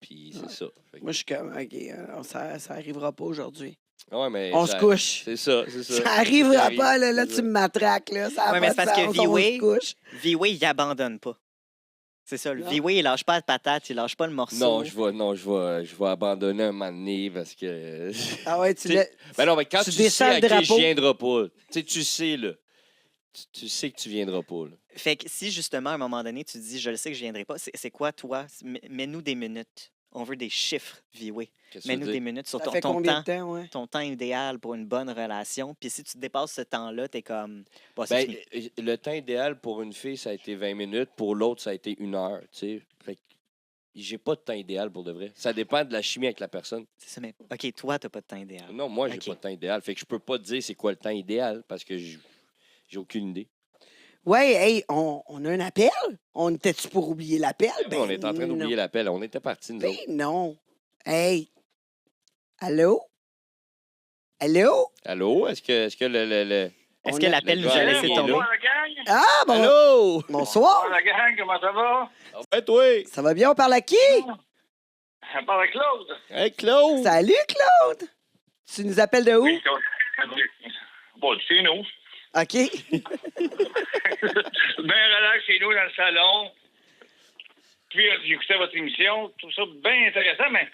Speaker 3: Puis c'est ça. Fait que-
Speaker 2: Moi, je suis comme, OK, ça arrivera pas aujourd'hui.
Speaker 3: Ouais, mais
Speaker 2: On
Speaker 3: ça-
Speaker 2: se couche.
Speaker 3: C'est ça.
Speaker 2: Ça arrivera
Speaker 3: arrive,
Speaker 2: pas, là,
Speaker 3: c'est
Speaker 2: tu me matraques, là. Ça a
Speaker 4: Ouais,
Speaker 2: pas
Speaker 4: mais
Speaker 2: de
Speaker 4: c'est parce que
Speaker 2: sens, on
Speaker 4: V-Way-
Speaker 2: se couche.
Speaker 4: V-Way, il abandonne pas. C'est ça. Le
Speaker 2: Non.
Speaker 4: V-Way, il lâche pas la patate, il lâche pas le morceau.
Speaker 3: Non, je vais abandonner un moment donné parce que.
Speaker 2: Ah ouais, tu
Speaker 3: Tu-
Speaker 2: l'as.
Speaker 3: Ben non, mais quand
Speaker 2: Tu
Speaker 3: tu,
Speaker 2: descends
Speaker 3: sais
Speaker 2: le
Speaker 3: à qui je
Speaker 2: drapeau.
Speaker 3: viendrai pas, tu sais, là. Tu sais que tu viendras pas, là.
Speaker 4: Fait que si justement, à un moment donné, tu dis, je le sais que je viendrai pas, c'est quoi, toi? Mets-nous des minutes. On veut des chiffres, V-Way.
Speaker 3: Qu'est-ce que tu veux
Speaker 4: Mets-nous
Speaker 3: dire?
Speaker 4: des minutes sur
Speaker 2: Ça
Speaker 4: ton,
Speaker 2: fait
Speaker 4: ton
Speaker 2: combien
Speaker 4: temps.
Speaker 2: de temps, ouais?
Speaker 4: Ton temps idéal pour une bonne relation. Puis si tu dépasses ce temps-là, t'es comme. Bon, c'est
Speaker 3: Ben,
Speaker 4: fini.
Speaker 3: le temps idéal pour une fille, ça a été 20 minutes. Pour l'autre, ça a été 1 heure, tu sais. Fait que j'ai pas de temps idéal pour de vrai. Ça dépend de la chimie avec la personne.
Speaker 4: C'est ça, mais. OK, toi, t'as pas de temps idéal.
Speaker 3: Non, moi, j'ai
Speaker 4: Ok.
Speaker 3: pas de temps idéal. Fait que je peux pas te dire c'est quoi le temps idéal parce que J'ai aucune idée.
Speaker 2: Ouais, hey, on a un appel? On était-tu pour oublier l'appel?
Speaker 3: Oui, on est en train d'oublier l'appel. On était partis, nous
Speaker 2: Ben
Speaker 3: autres.
Speaker 2: non. Hey. Allô? Allô?
Speaker 3: Allô? Est-ce que le...
Speaker 4: Est-ce
Speaker 2: On
Speaker 4: que
Speaker 2: a-
Speaker 4: l'appel
Speaker 3: le
Speaker 4: nous a
Speaker 3: gars,
Speaker 4: laissé
Speaker 3: il est
Speaker 4: tomber?
Speaker 3: là.
Speaker 5: Bonsoir, la gang.
Speaker 2: Ah, bon.
Speaker 3: Allô?
Speaker 2: Bonsoir.
Speaker 5: La gang, comment ça va?
Speaker 3: En fait, oui.
Speaker 2: Ça va bien? On parle à qui?
Speaker 5: On parle avec Claude.
Speaker 3: Hey, Claude.
Speaker 2: Salut, Claude. Tu nous appelles de où?
Speaker 5: Oui, Claude. Bon, tu sais, nous.
Speaker 2: OK.
Speaker 5: Bien relax chez nous dans le salon. Puis, j'écoutais votre émission. Je trouve ça bien intéressant, mais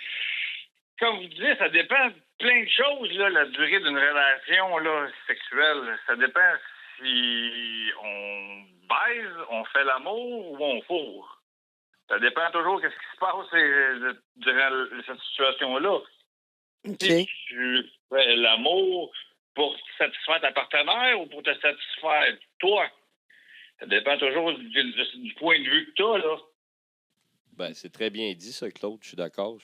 Speaker 5: comme vous disiez, ça dépend de plein de choses, là, la durée d'une relation là, sexuelle. Ça dépend si on baise, on fait l'amour ou on fourre. Ça dépend toujours de ce qui se passe durant cette situation-là.
Speaker 2: OK.
Speaker 5: Si tu fais l'amour pour satisfaire ta partenaire ou pour te satisfaire toi. Ça dépend toujours du point de vue que tu as, là.
Speaker 3: Ben, c'est très bien dit, ça, Claude. Je suis d'accord.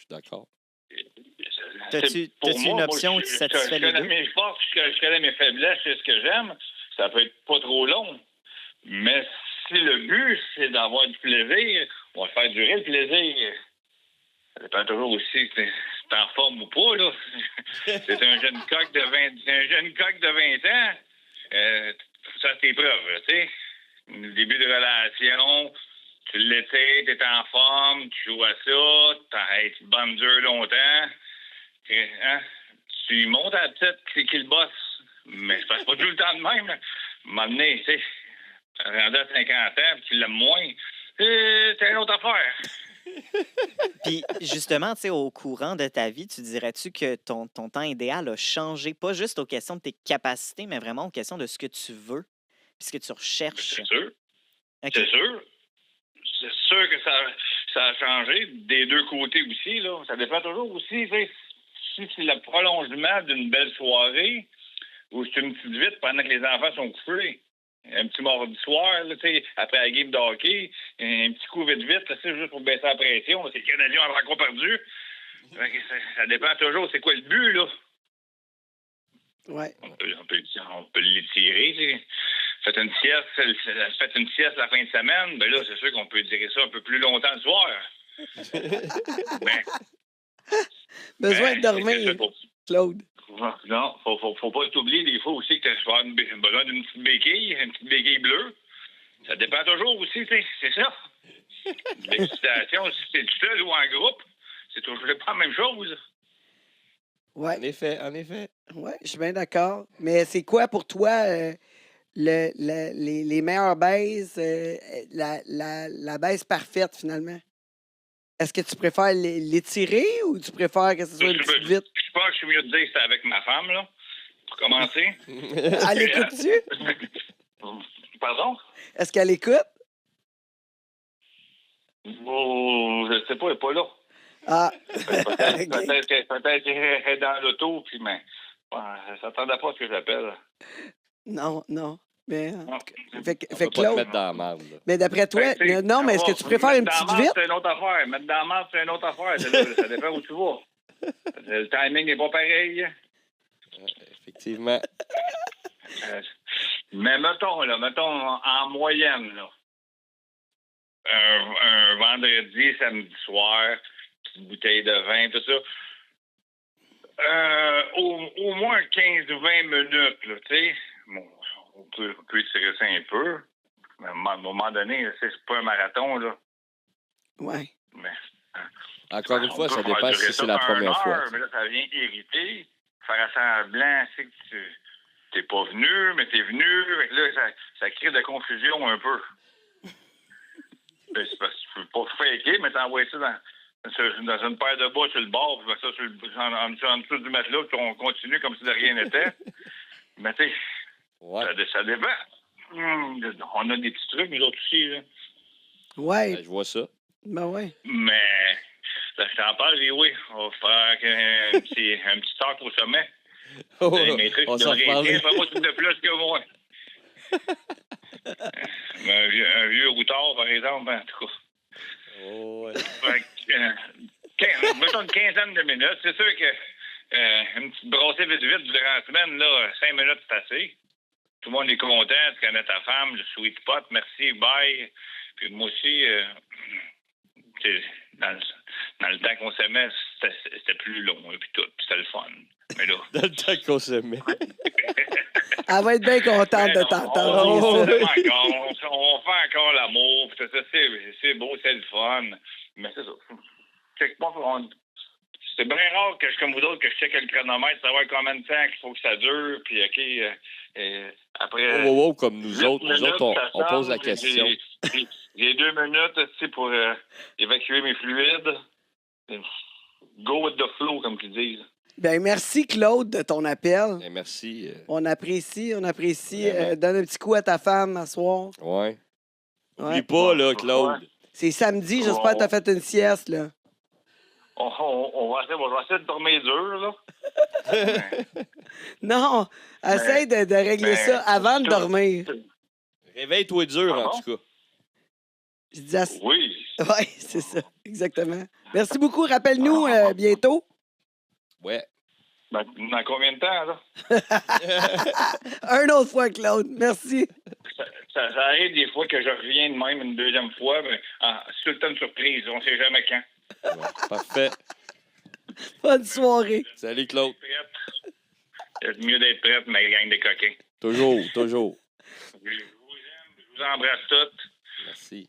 Speaker 4: T'as-tu une option où tu satisfais les deux?
Speaker 5: Mes forces, je connais mes faiblesses, c'est ce que j'aime. Ça peut être pas trop long. Mais si le but, c'est d'avoir du plaisir, on va faire durer le plaisir. Ça dépend toujours aussi si t'es en forme ou pas, là. C'est un jeune coq de 20 ans. Ça, c'est tes preuves, tu sais. Début de relation, tu l'étais, t'es en forme, tu joues à ça, tu bandes dur longtemps. Hein? Tu lui montes à la petite, c'est qui le boss. Mais c'est pas tout le temps de même. À un moment donné, tu sais, rendu à 50 ans, puis tu l'aimes moins, c'est une autre affaire.
Speaker 4: Puis justement, tu sais, au courant de ta vie, tu dirais-tu que ton temps idéal a changé, pas juste aux questions de tes capacités, mais vraiment aux questions de ce que tu veux, puis ce que tu recherches?
Speaker 5: C'est sûr.
Speaker 4: OK.
Speaker 5: C'est sûr. C'est sûr que ça a changé des deux côtés aussi, là. Ça dépend toujours aussi, tu sais, si c'est le prolongement d'une belle soirée ou c'est une petite vite pendant que les enfants sont couchés. Un petit mardi soir, là, après la game de hockey, un petit coup vite, là, juste pour baisser la pression. C'est le Canadien en encore perdu. Ça dépend toujours, c'est quoi le but, là?
Speaker 2: Ouais.
Speaker 5: On peut l'étirer, tu sais. Faites une sieste la fin de semaine, ben là, c'est sûr qu'on peut tirer ça un peu plus longtemps le soir.
Speaker 2: Besoin de dormir, Claude.
Speaker 5: Non, faut pas t'oublier des fois aussi que tu vas avoir besoin d'une petite béquille bleue. Ça dépend toujours aussi, tu sais, c'est ça. L'excitation, si t'es tout seul ou en groupe, c'est toujours pas la même chose.
Speaker 2: Ouais.
Speaker 3: En effet.
Speaker 2: Ouais, je suis bien d'accord. Mais c'est quoi pour toi les meilleures baises, la baise parfaite finalement? Est-ce que tu préfères l'étirer ou tu préfères que ce soit une petite vite?
Speaker 5: Je pense que je suis mieux de dire que c'est avec ma femme, là, pour commencer.
Speaker 2: Elle écoute-tu?
Speaker 5: Pardon?
Speaker 2: Est-ce qu'elle écoute?
Speaker 5: Oh, je sais pas, elle n'est pas là.
Speaker 2: Ah.
Speaker 5: Peut-être qu'elle est dans l'auto, puis mais elle s'attendait pas à ce que j'appelle.
Speaker 2: Non. Mais,
Speaker 5: Non.
Speaker 2: fait
Speaker 3: On
Speaker 2: que
Speaker 3: peut pas te
Speaker 2: Claude,
Speaker 3: mettre dans la merde. là.
Speaker 2: mais d'après toi,
Speaker 5: Ben,
Speaker 2: non, mais est-ce que tu préfères une petite vite?
Speaker 5: C'est une autre affaire. Mettre dans la marde, c'est une autre affaire. Ça dépend où tu vas. Le timing n'est pas pareil.
Speaker 3: Effectivement.
Speaker 5: Mais mettons, en moyenne, là, un vendredi, samedi soir, petite bouteille de vin, tout ça, au moins 15-20 minutes, là, tu sais. Bon, on peut étirer ça un peu. Mais à un moment donné, c'est pas un marathon, là.
Speaker 2: Ouais.
Speaker 5: Mais,
Speaker 3: Encore une fois, ça
Speaker 5: on peut
Speaker 3: dépend
Speaker 5: faire
Speaker 3: si
Speaker 5: durer
Speaker 3: c'est
Speaker 5: ça
Speaker 3: la
Speaker 5: 1
Speaker 3: première
Speaker 5: heure,
Speaker 3: fois.
Speaker 5: Mais là, ça vient irriter. Faire semblant, c'est que tu t'es pas venu, mais t'es venu. Fait que là, ça crée de confusion un peu. C'est parce que tu peux pas faker, mais t'envoies ça dans une paire de bas sur le bord, puis ça en dessous du matelas, puis on continue comme si de rien n'était. Mais tu sais,
Speaker 3: Ouais.
Speaker 5: ça dépend. On a des petits trucs, nous autres aussi, là.
Speaker 2: Ouais.
Speaker 3: Ben, je vois ça.
Speaker 2: Ben ouais.
Speaker 5: Mais là, je t'en parle, oui. On va faire un petit talk au sommet.
Speaker 3: Oh,
Speaker 5: Mes trucs,
Speaker 3: on
Speaker 5: tu
Speaker 3: s'en
Speaker 5: devrais
Speaker 3: reparle.
Speaker 5: écrire, fais-moi de plus que moi. Un vieux routard, par exemple, en tout cas.
Speaker 3: Oh, ouais.
Speaker 5: Mettons une quinzaine de minutes. C'est sûr que une petite brassée vite durant la semaine, là, 5 minutes, c'est assez. tout le monde est content. Tu connais ta femme, le sweet pot. Merci, bye. Puis moi aussi, dans le temps qu'on s'aimait, c'était plus long. Puis tout. Puis c'était le fun. Mais là...
Speaker 3: Dans le temps qu'on s'aimait.
Speaker 2: Elle va être bien contente de t'entendre dire ça.
Speaker 5: On fait encore l'amour. Puis ça, c'est beau, c'est le fun. Mais c'est ça. C'est bien rare que je, comme vous autres, que je check le chronomètre, savoir combien de temps qu'il faut que ça dure. Puis, OK, après...
Speaker 3: Wow, comme nous autres,
Speaker 5: ça
Speaker 3: on pose la
Speaker 5: semble,
Speaker 3: question.
Speaker 5: J'ai 2 minutes pour évacuer mes fluides. Go with the flow, comme ils disent.
Speaker 2: Ben, merci, Claude, de ton appel.
Speaker 3: Ben, merci.
Speaker 2: On apprécie.
Speaker 3: Vraiment.
Speaker 2: Donne un petit coup à ta femme à soir.
Speaker 3: Ouais.
Speaker 2: Ouais.
Speaker 3: Oublie pas, là, Claude.
Speaker 2: C'est samedi, j'espère que tu as fait une sieste, là.
Speaker 5: On va essayer de dormir dur, là.
Speaker 2: Non, essaye de régler
Speaker 5: ben,
Speaker 2: ça avant de
Speaker 5: tout-
Speaker 2: dormir.
Speaker 3: Réveille-toi dur,
Speaker 5: Ah
Speaker 3: en
Speaker 5: bon?
Speaker 3: tout cas.
Speaker 2: Je dis à...
Speaker 5: Oui.
Speaker 2: Oui, c'est ça, exactement. Merci beaucoup. Rappelle-nous bientôt.
Speaker 3: Ouais.
Speaker 5: Ben, dans combien de temps, là?
Speaker 2: Un autre fois, Claude. Merci.
Speaker 5: Ça arrive des fois que je reviens de même une deuxième fois, mais c'est tout le temps une surprise. On sait jamais quand.
Speaker 3: Ouais, parfait.
Speaker 2: Bonne soirée.
Speaker 3: Salut, Claude.
Speaker 5: Prête. C'est mieux d'être prête, ma gang de coquins.
Speaker 3: Toujours, toujours.
Speaker 5: Je vous aime, je vous embrasse toutes.
Speaker 3: Merci.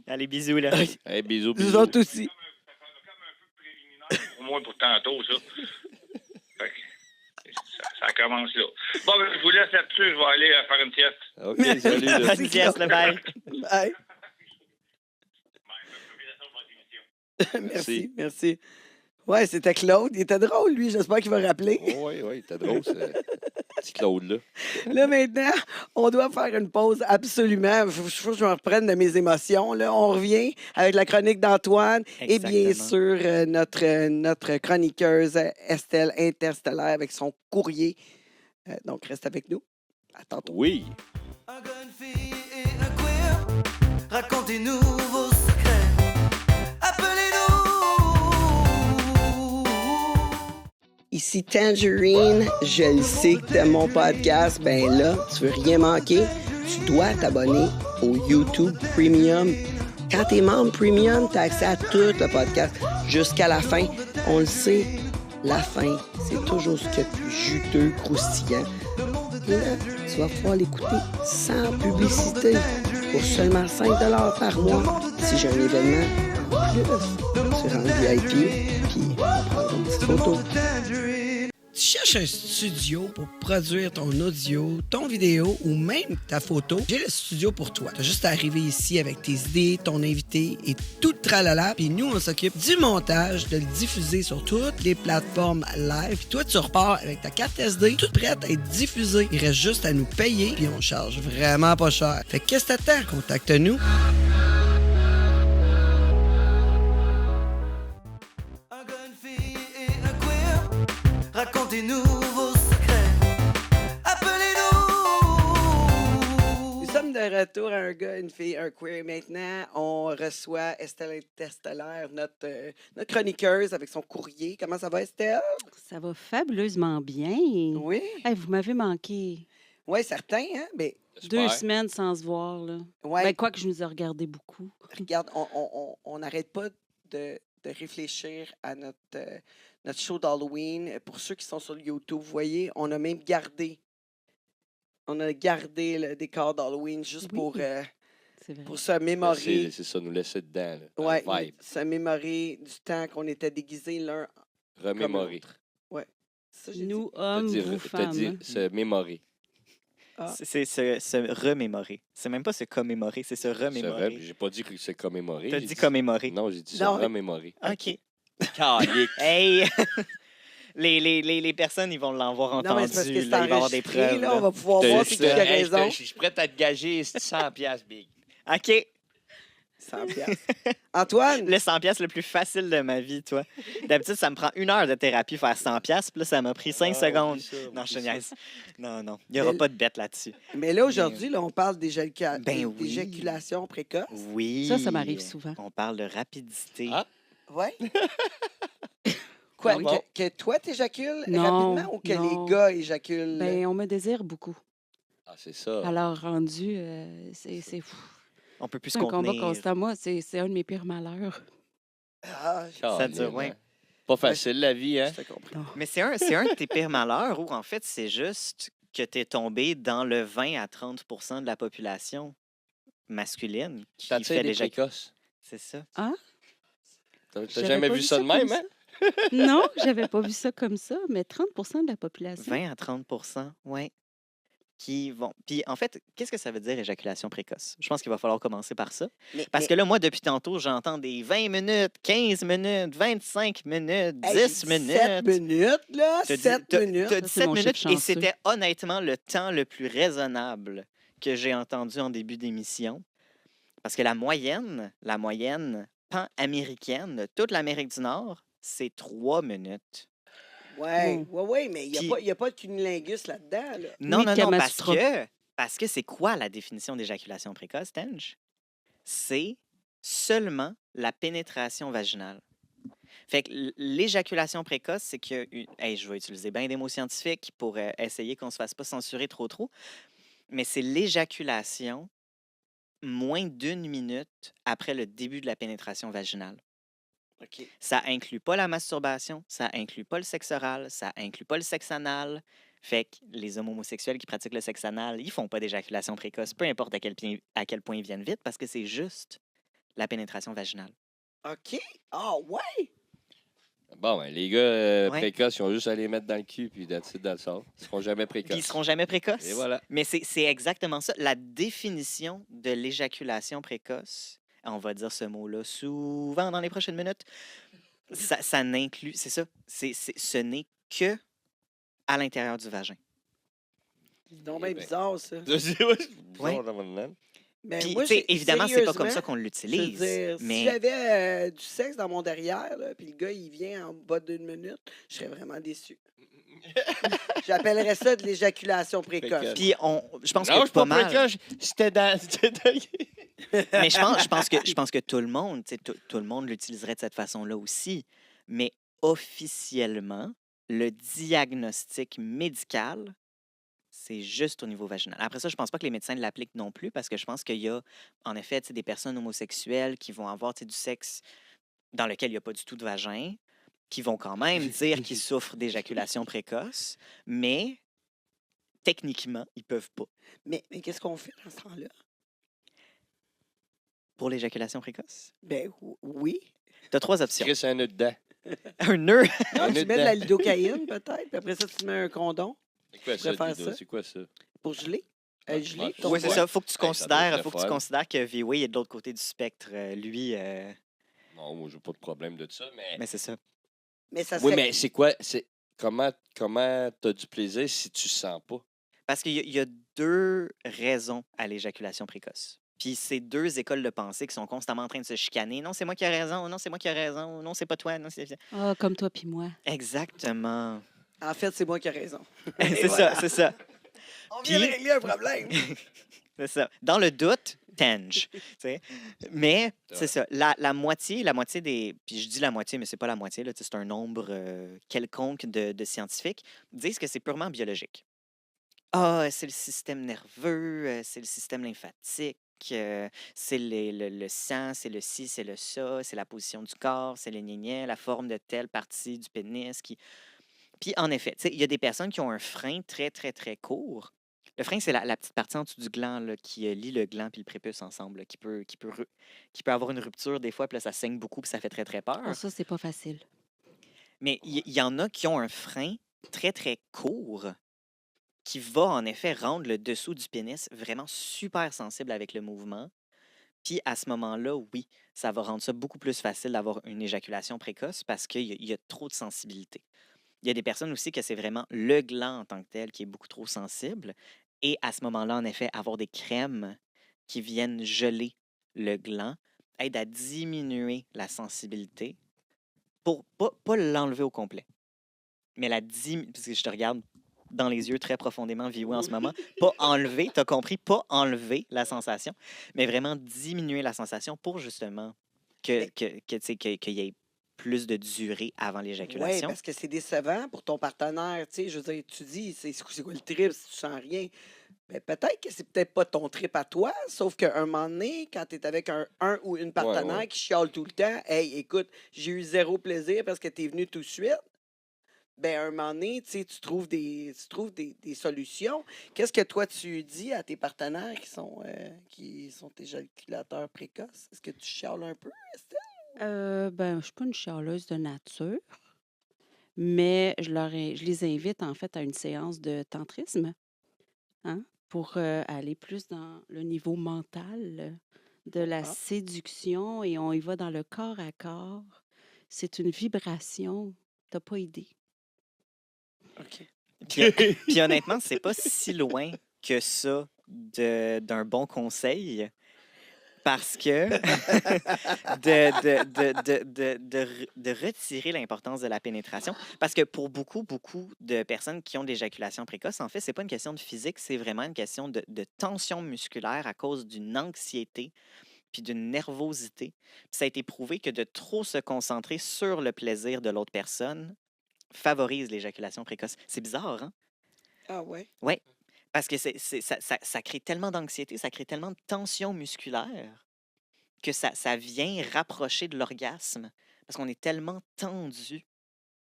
Speaker 4: Allez, bisous, là.
Speaker 3: Hey, bisous,
Speaker 2: Nous
Speaker 3: bisous.
Speaker 2: autres aussi.
Speaker 5: Ça fait comme un peu préliminaire pour moi pour tantôt, ça. Fait que ça commence là. Bon, ben, je vous laisse là-dessus. Je vais aller faire une sieste.
Speaker 3: OK, salut. là.
Speaker 2: Merci,
Speaker 4: Bonne sieste, le bye.
Speaker 2: Bye.
Speaker 3: Merci.
Speaker 2: Merci. Ouais, c'était Claude. Il était drôle, lui. J'espère qu'il va rappeler.
Speaker 3: Oui, oui, t'es drôle, ce petit Claude-là.
Speaker 2: Là, maintenant, on doit faire une pause absolument. Il faut que je me reprenne de mes émotions. Là, on revient avec la chronique d'Antoine et bien
Speaker 4: Exactement.
Speaker 2: sûr notre chroniqueuse Estelle Interstellaire avec son courrier. Donc, reste avec nous. À tantôt.
Speaker 3: Oui.
Speaker 1: Un gars, une fille et un queer. Racontez-nous vos secrets. Appelez-nous.
Speaker 2: Ici Tangerine, je le sais que t'aimes mon podcast. Ben là, tu veux rien manquer, tu dois t'abonner au YouTube Premium. Quand t'es membre Premium, t'as accès à tout le podcast jusqu'à la fin. On le sait, la fin, c'est toujours ce qu'il y a de plus juteux, croustillant. Et là, tu vas pouvoir l'écouter sans publicité pour seulement 5 $ par mois. Si j'ai un événement en plus, tu rentres VIP, puis on prend une petite photo. Tu cherches un studio pour produire ton audio, ton vidéo ou même ta photo? J'ai le studio pour toi. Tu as juste à arriver ici avec tes idées, ton invité et tout le tralala. Puis nous, on s'occupe du montage, de le diffuser sur toutes les plateformes live. Puis toi, tu repars avec ta carte SD, toute prête à être diffusée. Il reste juste à nous payer, puis on charge vraiment pas cher. Fait que qu'est-ce que t'attends? Contacte-nous.
Speaker 1: Un gars, une fille et un queer. Racontez-nous vos secrets. Appelez-nous.
Speaker 2: Nous sommes de retour à un gars, une fille, un queer. Maintenant, on reçoit Estelle Interstellaire, notre chroniqueuse avec son courrier. Comment ça va, Estelle?
Speaker 6: Ça va fabuleusement bien.
Speaker 2: Oui.
Speaker 6: Hey, vous m'avez manqué.
Speaker 2: Oui, certain, hein? Mais,
Speaker 6: 2 semaines sans se voir, là.
Speaker 2: ouais,
Speaker 6: Ben, quoi que je nous ai regardé beaucoup.
Speaker 2: regarde, on n'arrête pas de réfléchir à notre show d'Halloween. Pour ceux qui sont sur YouTube, vous voyez, on a même gardé. On a gardé le décor d'Halloween juste
Speaker 6: Oui. C'est vrai.
Speaker 2: pour se mémorer.
Speaker 3: C'est ça, nous laisser dedans. Là, dans
Speaker 2: Ouais,
Speaker 3: le vibe.
Speaker 2: se mémorer du temps qu'on était déguisés l'un comme
Speaker 3: Remémorer.
Speaker 2: l'autre. Ouais. Ça, j'ai
Speaker 6: Nous,
Speaker 2: dit.
Speaker 6: hommes,
Speaker 3: T'as
Speaker 6: vous,
Speaker 3: dit,
Speaker 6: femmes.
Speaker 3: se mémorer.
Speaker 2: Ah.
Speaker 4: C'est se remémorer. C'est même pas se commémorer, c'est se remémorer.
Speaker 3: J'ai pas dit que c'est commémorer.
Speaker 4: T'as
Speaker 3: j'ai
Speaker 4: dit commémorer.
Speaker 3: Non, j'ai dit se
Speaker 2: Non.
Speaker 3: remémorer.
Speaker 4: OK.
Speaker 3: Calique.
Speaker 4: Hey! les personnes, ils vont l'avoir
Speaker 2: Non, mais
Speaker 4: entendu.
Speaker 2: c'est parce que
Speaker 4: là,
Speaker 2: c'est
Speaker 4: il va y avoir des
Speaker 2: enregistré,
Speaker 4: preuves.
Speaker 2: là. On
Speaker 4: là.
Speaker 2: va pouvoir voir c'est qui a raison.
Speaker 3: Je suis prêt à te gager 100 piastres, Big.
Speaker 4: OK.
Speaker 2: 100 piastres. Antoine?
Speaker 4: Le 100 piastres le plus facile de ma vie, toi. D'habitude, ça me prend 1 heure de thérapie faire 100 piastres, puis là, ça m'a pris 5 secondes. Non, je te niaise. Non, non. Il n'y aura
Speaker 2: Mais-
Speaker 4: pas de bête là-dessus.
Speaker 2: Mais là, aujourd'hui, là, on parle
Speaker 4: Ben oui.
Speaker 2: d'éjaculation précoce.
Speaker 4: Oui.
Speaker 6: Ça m'arrive souvent.
Speaker 4: On parle de rapidité.
Speaker 3: Ah.
Speaker 2: Oui. Quoi?
Speaker 3: Ah bon?
Speaker 2: Que toi, t'éjacules
Speaker 6: Non,
Speaker 2: rapidement ou que
Speaker 6: non.
Speaker 2: les gars éjaculent?
Speaker 6: Ben, on me désire beaucoup.
Speaker 3: Ah, c'est ça.
Speaker 6: Alors, rendu, c'est fou.
Speaker 4: On peut plus
Speaker 6: C'est
Speaker 4: se
Speaker 6: un combat
Speaker 4: contenir.
Speaker 6: constant. Moi, c'est un de mes pires malheurs.
Speaker 2: Ah,
Speaker 4: Ça dure,
Speaker 3: Caroline,
Speaker 4: ouais.
Speaker 3: hein. Pas facile, la vie, hein?
Speaker 2: je te comprends.
Speaker 6: Non.
Speaker 4: Mais c'est un de tes pires malheurs où, en fait, c'est juste que tu es tombé dans le 20 à 30 de la population masculine qui
Speaker 3: T'attires
Speaker 4: fait
Speaker 3: des
Speaker 4: déjà.
Speaker 3: précoces.
Speaker 4: C'est ça.
Speaker 3: T'as
Speaker 6: J'avais
Speaker 3: jamais
Speaker 6: pas
Speaker 3: vu ça de même,
Speaker 6: comme
Speaker 3: hein?
Speaker 6: Non, j'avais pas vu ça comme ça, mais 30 de la population.
Speaker 4: 20 à 30 oui. Qui vont. Puis, en fait, qu'est-ce que ça veut dire éjaculation précoce? Je pense qu'il va falloir commencer par ça. Parce que là, moi, depuis tantôt, j'entends des 20 minutes, 15 minutes, 25 minutes, 10 minutes.
Speaker 2: 7 minutes, là.
Speaker 4: T'as dit-
Speaker 2: 7
Speaker 4: t'as-
Speaker 2: minutes.
Speaker 4: T'as dit
Speaker 6: Ça, c'est
Speaker 4: 7
Speaker 6: mon
Speaker 4: minutes
Speaker 6: chiffre
Speaker 4: et
Speaker 6: chanceux.
Speaker 4: c'était honnêtement le temps le plus raisonnable que j'ai entendu en début d'émission. Parce que la moyenne pan-américaine de toute l'Amérique du Nord, c'est 3 minutes.
Speaker 2: Ouais, mais il
Speaker 4: Puis-
Speaker 2: n'y a pas de cunilingus là-dedans, là.
Speaker 4: Non,
Speaker 6: Oui,
Speaker 4: non, non,
Speaker 6: Kama
Speaker 4: parce
Speaker 6: Sutra.
Speaker 4: que c'est quoi la définition d'éjaculation précoce, Tenj? C'est seulement la pénétration vaginale. Fait que l'éjaculation précoce, c'est que... Hey, je vais utiliser bien des mots scientifiques pour essayer qu'on ne se fasse pas censurer trop, mais c'est l'éjaculation moins d'1 minute après le début de la pénétration vaginale.
Speaker 2: OK.
Speaker 4: Ça inclut pas la masturbation, ça inclut pas le sexe oral, ça inclut pas le sexe anal. Fait que les hommes homosexuels qui pratiquent le sexe anal, ils font pas d'éjaculation précoce, peu importe à quel point ils viennent vite, parce que c'est juste la pénétration vaginale.
Speaker 2: OK. Ah, ouais.
Speaker 3: Bon, ben, les gars
Speaker 4: Ouais.
Speaker 3: précoces, ils ont juste à les mettre dans le cul, puis that's it, that's all. Ils seront jamais
Speaker 4: Puis
Speaker 3: précoces.
Speaker 4: ils seront jamais précoces.
Speaker 3: Et voilà.
Speaker 4: Mais c'est exactement ça. La définition de l'éjaculation précoce, on va dire ce mot-là souvent dans les prochaines minutes, ça n'inclut, c'est ça, ce n'est que à l'intérieur du vagin.
Speaker 2: C'est donc
Speaker 3: Eh
Speaker 2: bien
Speaker 3: ben.
Speaker 2: bizarre, ça.
Speaker 4: Ouais.
Speaker 2: Ben,
Speaker 4: Puis,
Speaker 2: moi,
Speaker 4: tu sais,
Speaker 2: j'ai-
Speaker 4: évidemment, c'est pas comme ça
Speaker 2: sérieusement,
Speaker 4: qu'on
Speaker 2: je veux
Speaker 4: l'utilise.
Speaker 2: dire, si
Speaker 4: Mais
Speaker 2: j'avais du sexe dans mon derrière, là, puis le gars, il vient en bas d'une minute, je serais vraiment déçu. J'appellerais ça de l'éjaculation précoce.
Speaker 3: Précoce.
Speaker 4: puis je pense
Speaker 3: Non,
Speaker 4: que
Speaker 3: je
Speaker 4: pas
Speaker 3: pas
Speaker 4: mal.
Speaker 3: précoce, c'était dans...
Speaker 4: Mais je pense que tout le monde, tu sais, tout le monde l'utiliserait de cette façon-là aussi. Mais officiellement, le diagnostic médical, c'est juste au niveau vaginal. Après ça, je pense pas que les médecins l'appliquent non plus parce que je pense qu'il y a, en effet, tu sais, des personnes homosexuelles qui vont avoir tu sais, du sexe dans lequel il n'y a pas du tout de vagin, qui vont quand même dire qu'ils souffrent d'éjaculation précoce, mais techniquement, ils peuvent pas.
Speaker 2: Mais qu'est-ce qu'on fait dans ce temps-là?
Speaker 4: Pour l'éjaculation précoce,
Speaker 2: Ben oui.
Speaker 4: tu as 3 options.
Speaker 3: Chris, un nœud dedans.
Speaker 4: Un nœud.
Speaker 2: Non,
Speaker 3: Un
Speaker 2: tu
Speaker 3: nœud
Speaker 2: mets de la
Speaker 3: dedans.
Speaker 2: lidocaïne, peut-être, puis après ça, tu mets un condom
Speaker 3: C'est quoi
Speaker 2: Je
Speaker 3: ça,
Speaker 2: préfère
Speaker 3: Dido?
Speaker 2: ça.
Speaker 3: C'est quoi ça?
Speaker 2: pour geler.
Speaker 3: Ouais,
Speaker 2: Geler
Speaker 3: ouais.
Speaker 2: ton
Speaker 4: Oui, c'est
Speaker 2: doigt.
Speaker 4: ça. Faut que tu
Speaker 3: Hey, ça doit
Speaker 4: considères,
Speaker 3: être
Speaker 4: faut que
Speaker 3: le
Speaker 4: tu
Speaker 3: fun.
Speaker 4: considères que V-Way est de l'autre côté du spectre. Lui,
Speaker 3: Non, moi, j'ai pas de problème de ça, mais...
Speaker 4: mais c'est ça.
Speaker 2: Mais ça
Speaker 3: Oui,
Speaker 2: serait...
Speaker 3: mais c'est quoi? Comment t'as du plaisir si tu sens pas?
Speaker 4: Parce qu'il y a 2 raisons à l'éjaculation précoce. Puis c'est 2 écoles de pensée qui sont constamment en train de se chicaner. Non, c'est moi qui ai raison. Non, c'est moi qui ai raison. Non, c'est pas toi. Non, c'est...
Speaker 6: Ah, comme toi puis moi.
Speaker 4: Exactement.
Speaker 2: En fait, c'est moi qui ai raison.
Speaker 4: c'est ça, c'est ça.
Speaker 2: On vient de
Speaker 4: Puis-
Speaker 2: régler un problème.
Speaker 4: C'est ça. Dans le doute, Tenge. Tu sais. Mais c'est ça. La moitié des. Puis je dis la moitié, mais c'est pas la moitié. Là, tu sais, c'est un nombre quelconque de scientifiques disent que c'est purement biologique. Ah, c'est le système nerveux, c'est le système lymphatique, c'est le sang, c'est le ci, c'est le ça, c'est la position du corps, c'est le gna la forme de telle partie du pénis qui. Puis en effet, tu sais, il y a des personnes qui ont un frein très, très, très court. Le frein, c'est la petite partie en dessous du gland là, qui lie le gland et le prépuce ensemble, là, qui peut avoir une rupture des fois, puis là, ça saigne beaucoup, puis ça fait très, très peur.
Speaker 6: Ah, ça, c'est pas facile.
Speaker 4: Mais il y en a qui ont un frein très, très court qui va en effet rendre le dessous du pénis vraiment super sensible avec le mouvement. Puis à ce moment-là, oui, ça va rendre ça beaucoup plus facile d'avoir une éjaculation précoce parce qu'il y a trop de sensibilité. Il y a des personnes aussi que c'est vraiment le gland en tant que tel qui est beaucoup trop sensible. Et à ce moment-là, en effet, avoir des crèmes qui viennent geler le gland aide à diminuer la sensibilité pour pas l'enlever au complet. Mais parce que je te regarde dans les yeux très profondément, Vioué, en ce moment. Pas enlever, t'as compris, pas enlever la sensation, mais vraiment diminuer la sensation pour justement tu sais, qu'il y ait plus de durée avant
Speaker 2: Oui,
Speaker 4: l'éjaculation.
Speaker 2: parce que c'est décevant pour ton partenaire. Tu sais, je veux dire, tu dis, c'est quoi le trip si tu sens rien? Ben, peut-être que c'est peut-être pas ton trip à toi, sauf qu'à un moment donné, quand tu es avec un ou une partenaire
Speaker 3: ouais.
Speaker 2: qui chiale tout le temps, hey, écoute, j'ai eu zéro plaisir parce que tu es venu tout de suite, ben, à un moment donné, tu trouves des solutions. Qu'est-ce que toi, tu dis à tes partenaires qui sont éjaculateurs précoces? Est-ce que tu chiales un peu, Estelle?
Speaker 6: Ben, je suis pas une chialeuse de nature, mais je les invite en fait à une séance de tantrisme, hein, pour aller plus dans le niveau mental de la
Speaker 2: Ah,
Speaker 6: séduction et on y va dans le corps à corps. C'est une vibration. T'as pas idée.
Speaker 2: OK.
Speaker 4: Puis honnêtement, c'est pas si loin que ça d'un bon conseil. Parce que de retirer l'importance de la pénétration. Parce que pour beaucoup de personnes qui ont de l'éjaculation précoce, en fait, c'est pas une question de physique, c'est vraiment une question de tension musculaire à cause d'une anxiété puis d'une nervosité. Puis ça a été prouvé que de trop se concentrer sur le plaisir de l'autre personne favorise l'éjaculation précoce. C'est bizarre, hein?
Speaker 2: Ah ouais?
Speaker 4: Oui, parce que ça crée tellement d'anxiété, ça crée tellement de tension musculaire que ça vient rapprocher de l'orgasme parce qu'on est tellement tendu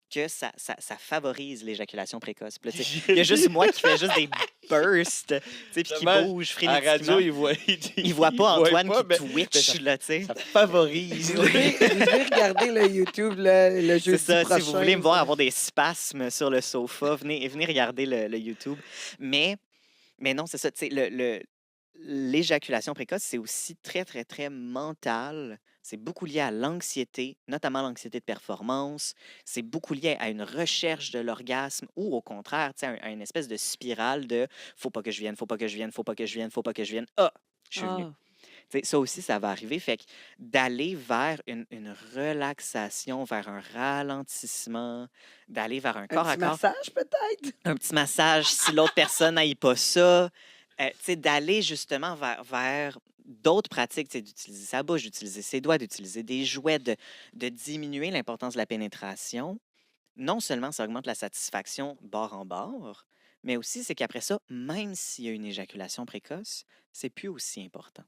Speaker 4: que ça favorise l'éjaculation précoce. Puis là, tu sais, il y a juste moi qui fais juste des bursts, tu sais, puis qui
Speaker 3: Dommage,
Speaker 4: bouge
Speaker 3: à la radio,
Speaker 4: frénétiquement.
Speaker 3: il
Speaker 4: voit pas Antoine
Speaker 3: pas,
Speaker 4: qui
Speaker 3: mais
Speaker 4: twitch, là, tu sais.
Speaker 3: ça favorise.
Speaker 2: Je vais regarder le YouTube le
Speaker 4: C'est
Speaker 2: jeudi
Speaker 4: ça,
Speaker 2: prochain.
Speaker 4: si vous voulez me voir avoir des spasmes sur le sofa, venez regarder le YouTube. Mais non, c'est ça, tu sais, l'éjaculation précoce, c'est aussi très, très, très mental. C'est beaucoup lié à l'anxiété, notamment l'anxiété de performance. C'est beaucoup lié à une recherche de l'orgasme ou au contraire, tu sais, à une espèce de spirale de faut pas que je vienne, faut pas que je vienne, faut pas que je vienne, faut pas que je vienne. Ah, je suis venu.
Speaker 6: Ah,
Speaker 4: Tu sais, ça aussi, ça va arriver. Fait que d'aller vers une relaxation, vers un ralentissement, d'aller vers un
Speaker 2: Un
Speaker 4: corps à
Speaker 2: petit
Speaker 4: corps,
Speaker 2: massage, peut-être?
Speaker 4: un petit massage si l'autre personne n'aille pas ça. Tu sais, d'aller justement vers d'autres pratiques, tu sais, d'utiliser sa bouche, d'utiliser ses doigts, d'utiliser des jouets, de diminuer l'importance de la pénétration. Non seulement ça augmente la satisfaction bord en bord, mais aussi c'est qu'après ça, même s'il y a une éjaculation précoce, c'est plus aussi important.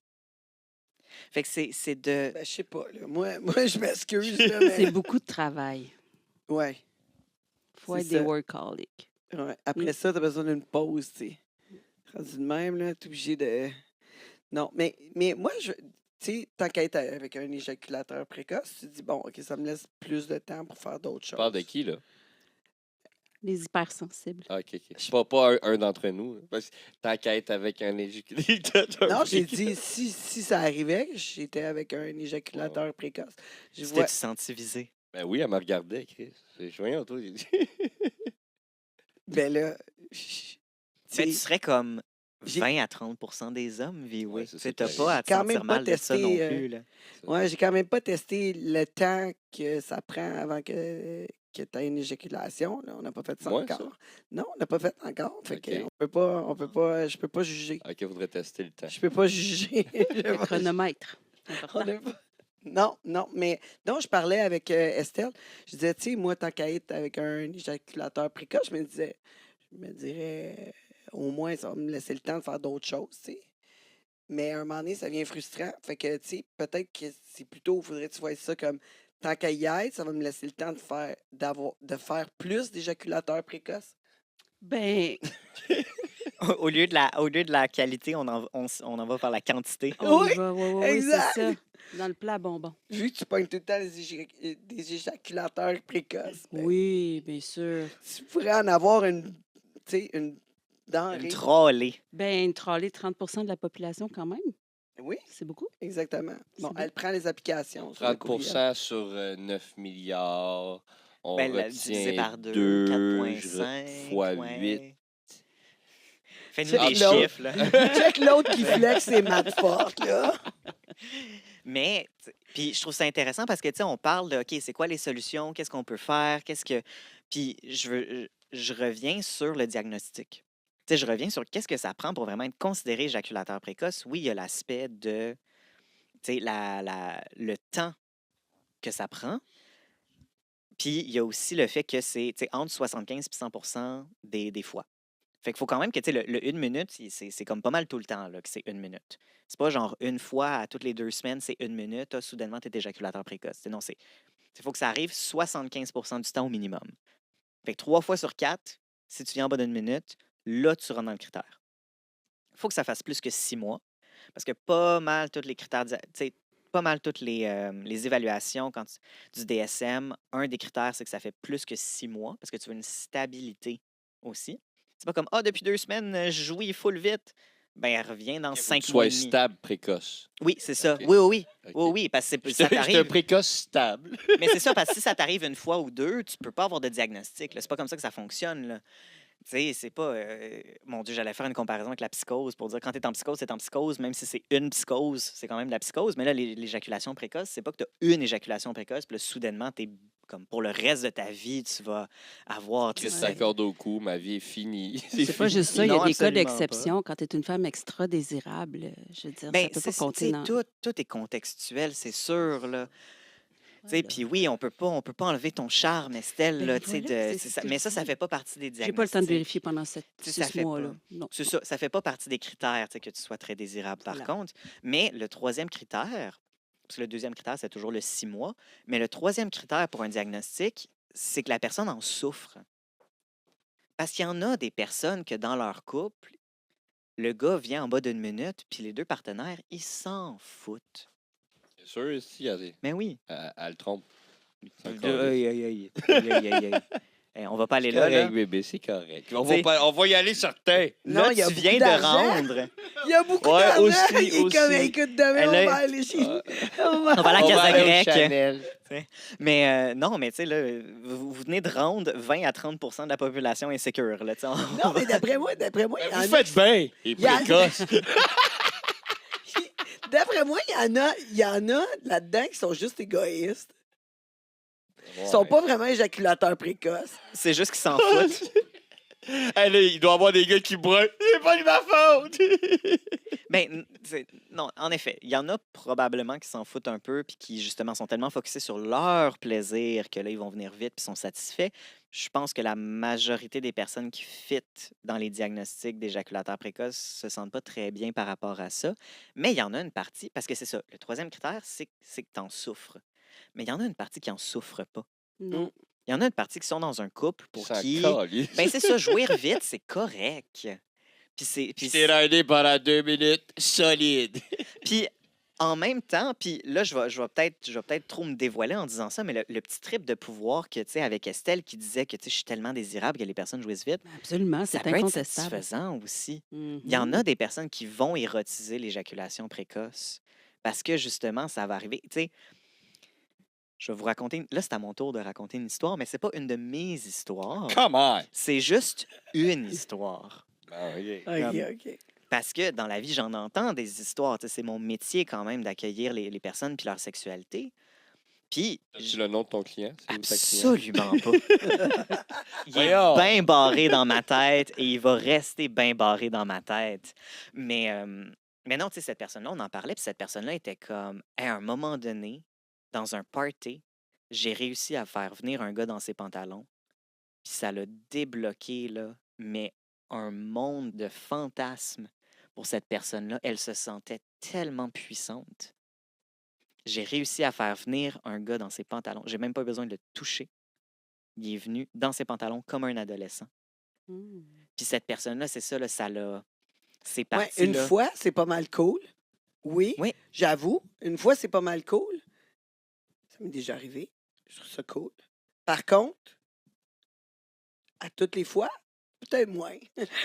Speaker 4: Fait que c'est de...
Speaker 2: Ben, je sais pas, là. Moi, je m'excuse, là,
Speaker 6: c'est
Speaker 2: mais...
Speaker 6: beaucoup de travail.
Speaker 2: Ouais,
Speaker 6: Faut
Speaker 2: c'est
Speaker 6: être des
Speaker 2: ça.
Speaker 6: workaholics.
Speaker 2: Ouais. Après ça, t'as besoin d'une pause, tu sais. Rendu de même, là, t'es obligé de... Non, mais moi, tu sais, tant qu'à être avec un éjaculateur précoce, tu te dis, bon, OK, ça me laisse plus de temps pour faire d'autres
Speaker 3: Tu parles de
Speaker 2: choses.
Speaker 3: qui, là?
Speaker 6: Les hypersensibles.
Speaker 3: Ah, OK, OK. Pas un d'entre nous. Là, parce que tant qu'à être avec un éjaculateur.
Speaker 2: Non, j'ai dit, si ça arrivait, que j'étais avec un éjaculateur précoce, je
Speaker 4: Tu
Speaker 2: vois...
Speaker 4: t'es senti visé.
Speaker 3: Ben oui, elle me regardait, Chris. Voyons, toi, j'ai dit.
Speaker 2: Ben là,
Speaker 4: Mais
Speaker 2: tu
Speaker 4: tu
Speaker 2: sais,
Speaker 4: serais comme
Speaker 2: j'ai
Speaker 4: 20 à 30 des hommes,
Speaker 3: Ouais,
Speaker 4: oui.
Speaker 3: c'est
Speaker 4: Tu
Speaker 3: ça
Speaker 4: sais,
Speaker 3: qui
Speaker 4: t'as
Speaker 3: arrive.
Speaker 4: pas à te
Speaker 2: quand même
Speaker 4: sentir
Speaker 2: pas
Speaker 4: mal de ça non
Speaker 2: testé,
Speaker 4: plus, là.
Speaker 2: ouais, j'ai quand même pas testé le temps que ça prend avant que tu aies une éjaculation. Là. On n'a pas fait ça
Speaker 3: Moi, ça?
Speaker 2: encore. Non, on n'a pas fait encore. Fait
Speaker 3: OK.
Speaker 2: que je peux pas juger.
Speaker 3: OK, faudrait tester le temps.
Speaker 2: Je peux pas juger. Je
Speaker 6: Le
Speaker 2: vais-
Speaker 6: chronomètre.
Speaker 2: on
Speaker 6: Important.
Speaker 2: est pas- Non, mais non, je parlais avec Estelle. Je disais, tu sais, moi, tant qu'à être avec un éjaculateur précoce, je me dirais, au moins, ça va me laisser le temps de faire d'autres choses, tu sais. Mais à un moment donné, ça devient frustrant. Fait que, tu sais, peut-être que c'est plutôt, il faudrait que tu vois ça comme tant qu'à y être, ça va me laisser le temps de faire plus d'éjaculateurs précoces.
Speaker 6: Ben,
Speaker 4: Au lieu de la qualité, on en va par la quantité.
Speaker 6: on
Speaker 2: Oui,
Speaker 6: y va. Oui, c'est
Speaker 2: exact.
Speaker 6: ça. Dans le plat à bonbons.
Speaker 2: Vu que tu pognes tout le temps des éjaculateurs précoces, ben,
Speaker 6: Oui, bien sûr.
Speaker 2: tu pourrais en avoir une
Speaker 4: Une
Speaker 2: denrée.
Speaker 4: trollée.
Speaker 6: Ben, une trolley, 30 de la population quand même.
Speaker 2: Oui,
Speaker 6: C'est beaucoup.
Speaker 2: exactement. Bon,
Speaker 6: C'est bien.
Speaker 2: elle prend les applications. Sur le courriel.
Speaker 3: 30 sur 9 milliards. On
Speaker 4: Ben, divisé
Speaker 3: retient
Speaker 4: par 2,
Speaker 3: 2
Speaker 4: 4,5
Speaker 3: fois
Speaker 4: ouais.
Speaker 3: 8.
Speaker 4: Fais-nous
Speaker 2: Check
Speaker 4: des
Speaker 2: l'autre.
Speaker 4: chiffres, là.
Speaker 2: Check l'autre qui flex ses maths fortes, là.
Speaker 4: Mais, puis je trouve ça intéressant parce que, tu sais, on parle de, OK, c'est quoi les solutions? Qu'est-ce qu'on peut faire? Puis je reviens sur le diagnostic. Tu sais, je reviens sur qu'est-ce que ça prend pour vraiment être considéré éjaculateur précoce. Oui, il y a l'aspect de, tu sais, le temps que ça prend. Puis il y a aussi le fait que c'est, tu sais, entre 75 et 100 des fois. Fait qu'il faut quand même que, tu sais, le 1 minute, c'est comme pas mal tout le temps là, que c'est 1 minute. C'est pas genre une fois à toutes les 2 semaines, c'est 1 minute, soudainement, tu es éjaculateur précoce. Non, il faut que ça arrive 75% du temps au minimum. Fait que 3 fois sur 4, si tu viens en bas d'1 minute, là, tu rentres dans le critère. Il faut que ça fasse plus que 6 mois, parce que pas mal tous les critères, tu sais, pas mal toutes les évaluations du DSM, un des critères, c'est que ça fait plus que 6 mois, parce que tu veux une stabilité aussi. C'est pas comme, depuis 2 semaines, je jouis full vite. Ben, elle revient dans
Speaker 3: Il faut que
Speaker 4: 5
Speaker 3: tu
Speaker 4: mois et
Speaker 3: sois
Speaker 4: demi.
Speaker 3: stable, précoce.
Speaker 4: Oui, c'est ça.
Speaker 3: OK.
Speaker 4: Oui, oui, oui.
Speaker 3: OK.
Speaker 4: Oui, oui, parce que ça
Speaker 3: J'étais un
Speaker 4: t'arrive.
Speaker 3: précoce stable.
Speaker 4: Mais c'est ça, parce que si ça t'arrive une fois ou deux, tu peux pas avoir de diagnostic. là. C'est pas comme ça que ça fonctionne. Là. Tu sais, c'est pas. Mon Dieu, j'allais faire une comparaison avec la psychose pour dire quand t'es en psychose, c'est en psychose, même si c'est une psychose, c'est quand même de la psychose. Mais là, l'éjaculation précoce, c'est pas que t'as une éjaculation précoce, puis là, soudainement, t'es comme pour le reste de ta vie, tu vas avoir. tu sais,
Speaker 3: Christ, corde au cou, ma vie est finie.
Speaker 6: C'est pas juste ça. Il y
Speaker 4: Non,
Speaker 6: a des cas
Speaker 4: absolument pas.
Speaker 6: d'exception. Quand tu es une femme extra désirable, je veux dire, ça
Speaker 4: Ben,
Speaker 6: peut pas compter dans...
Speaker 4: tout est contextuel, c'est sûr. Là.
Speaker 6: Voilà.
Speaker 4: Puis oui, on peut pas enlever ton charme, Estelle.
Speaker 6: Ben
Speaker 4: Là,
Speaker 6: voilà, c'est ce que
Speaker 4: mais
Speaker 6: je
Speaker 4: ça
Speaker 6: dis.
Speaker 4: fait pas partie des diagnostics.
Speaker 6: J'ai pas le temps de vérifier pendant
Speaker 4: Tu sais,
Speaker 6: 6
Speaker 4: ça fait
Speaker 6: mois-là.
Speaker 4: pas.
Speaker 6: Non.
Speaker 4: C'est ça fait pas partie des critères tu sais, que tu sois très désirable, par
Speaker 6: Voilà.
Speaker 4: contre. Mais le troisième critère, parce que le deuxième critère, c'est toujours le 6 mois, mais le troisième critère pour un diagnostic, c'est que la personne en souffre. Parce qu'il y en a des personnes que dans leur couple, le gars vient en bas d'1 minute, puis les deux partenaires, ils s'en foutent.
Speaker 3: C'est sûr, si
Speaker 4: Mais oui.
Speaker 3: elle le trompe. C'est
Speaker 4: Aïe,
Speaker 3: correct.
Speaker 4: aïe, aïe, aïe. Aïe, aïe, aïe, aïe. On va pas aller
Speaker 3: C'est
Speaker 4: là.
Speaker 3: correct,
Speaker 4: là.
Speaker 3: bébé, c'est correct.
Speaker 4: T'sais-
Speaker 3: On va y aller certain.
Speaker 2: Non,
Speaker 4: Là,
Speaker 2: il y a
Speaker 4: tu
Speaker 2: beaucoup
Speaker 4: viens de
Speaker 2: d'argent.
Speaker 4: rendre.
Speaker 2: Il y a beaucoup
Speaker 3: Ouais,
Speaker 2: d'argent.
Speaker 3: aussi,
Speaker 2: Il est comme,
Speaker 3: aussi.
Speaker 2: écoute, demain,
Speaker 4: Elle
Speaker 2: on
Speaker 4: a-
Speaker 2: va aller chez
Speaker 3: Ouais.
Speaker 2: on va-
Speaker 4: On va à la
Speaker 3: On va
Speaker 4: Casa
Speaker 3: aller au
Speaker 4: Grecque.
Speaker 3: Chanel.
Speaker 4: Mais non, mais tu sais, là, vous venez de rendre 20 à 30 de la population insécure. Là, tu sais,
Speaker 2: Non, mais d'après moi, il y
Speaker 3: Ben,
Speaker 2: en
Speaker 3: vous
Speaker 2: a
Speaker 3: faites bien. Les
Speaker 2: Il y a-
Speaker 3: précoces.
Speaker 2: D'après moi, il y en a là-dedans qui sont juste égoïstes. Ils sont pas vraiment éjaculateurs précoces.
Speaker 4: c'est juste qu'ils s'en foutent.
Speaker 3: Hey, là, il doit y avoir des gars qui brûlent. C'est pas de ma faute.
Speaker 4: Ben, non, en effet, il y en a probablement qui s'en foutent un peu puis qui, justement, sont tellement focusés sur leur plaisir que là, ils vont venir vite puis sont satisfaits. Je pense que la majorité des personnes qui fit dans les diagnostics d'éjaculateurs précoces se sentent pas très bien par rapport à ça. Mais il y en a une partie, parce que c'est ça, le troisième critère, c'est que tu en souffres. Mais il y en a une partie qui en souffre pas.
Speaker 6: Non.
Speaker 4: Il y en a une partie qui sont dans un couple pour
Speaker 3: Ça
Speaker 4: qui...
Speaker 3: calisse.
Speaker 4: Ben, c'est ça, jouir vite, c'est correct. Puis
Speaker 3: Puis t'es ridé pendant 2 minutes, solide.
Speaker 4: Puis en même temps, puis là, je vais peut-être trop me dévoiler en disant ça, mais le petit trip de pouvoir que, tu sais, avec Estelle qui disait que, tu sais, je suis tellement désirable que les personnes jouissent vite,
Speaker 6: Absolument,
Speaker 4: ça
Speaker 6: c'est
Speaker 4: peut être
Speaker 6: incontestable.
Speaker 4: satisfaisant aussi.
Speaker 6: Mhm.
Speaker 4: Il y en a des personnes qui vont érotiser l'éjaculation précoce parce que, justement, ça va arriver. Tu sais, je vais vous raconter... Là, c'est à mon tour de raconter une histoire, mais c'est pas une de mes histoires.
Speaker 3: Come on.
Speaker 4: C'est juste une histoire.
Speaker 3: Ah, OK.
Speaker 2: OK.
Speaker 4: Parce que dans la vie, j'en entends des histoires. Tu sais, c'est mon métier quand même d'accueillir les personnes puis leur sexualité. Puis,
Speaker 3: As-tu le nom de ton client? C'est où ta cliente?
Speaker 4: absolument pas. Il est
Speaker 3: Voyons.
Speaker 4: bien barré dans ma tête et il va rester bien barré dans ma tête. Mais non, tu sais, cette personne-là, on en parlait, puis cette personne-là était comme, à un moment donné, dans un party, j'ai réussi à faire venir un gars dans ses pantalons, puis ça l'a débloqué, là, mais un monde de fantasmes pour cette personne-là. Elle se sentait tellement puissante. J'ai réussi à faire venir un gars dans ses pantalons. J'ai même pas besoin de le toucher. Il est venu dans ses pantalons comme un adolescent.
Speaker 6: Mhm.
Speaker 4: Puis cette personne-là, c'est ça, là, ça l'a... C'est
Speaker 2: Ouais,
Speaker 4: parti,
Speaker 2: une
Speaker 4: là.
Speaker 2: fois, c'est pas mal cool. Oui.
Speaker 4: Oui.
Speaker 2: J'avoue. Une fois, c'est pas mal cool. Ça m'est déjà arrivé. Je trouve ça cool. Par contre, à toutes les fois, peut-être moins.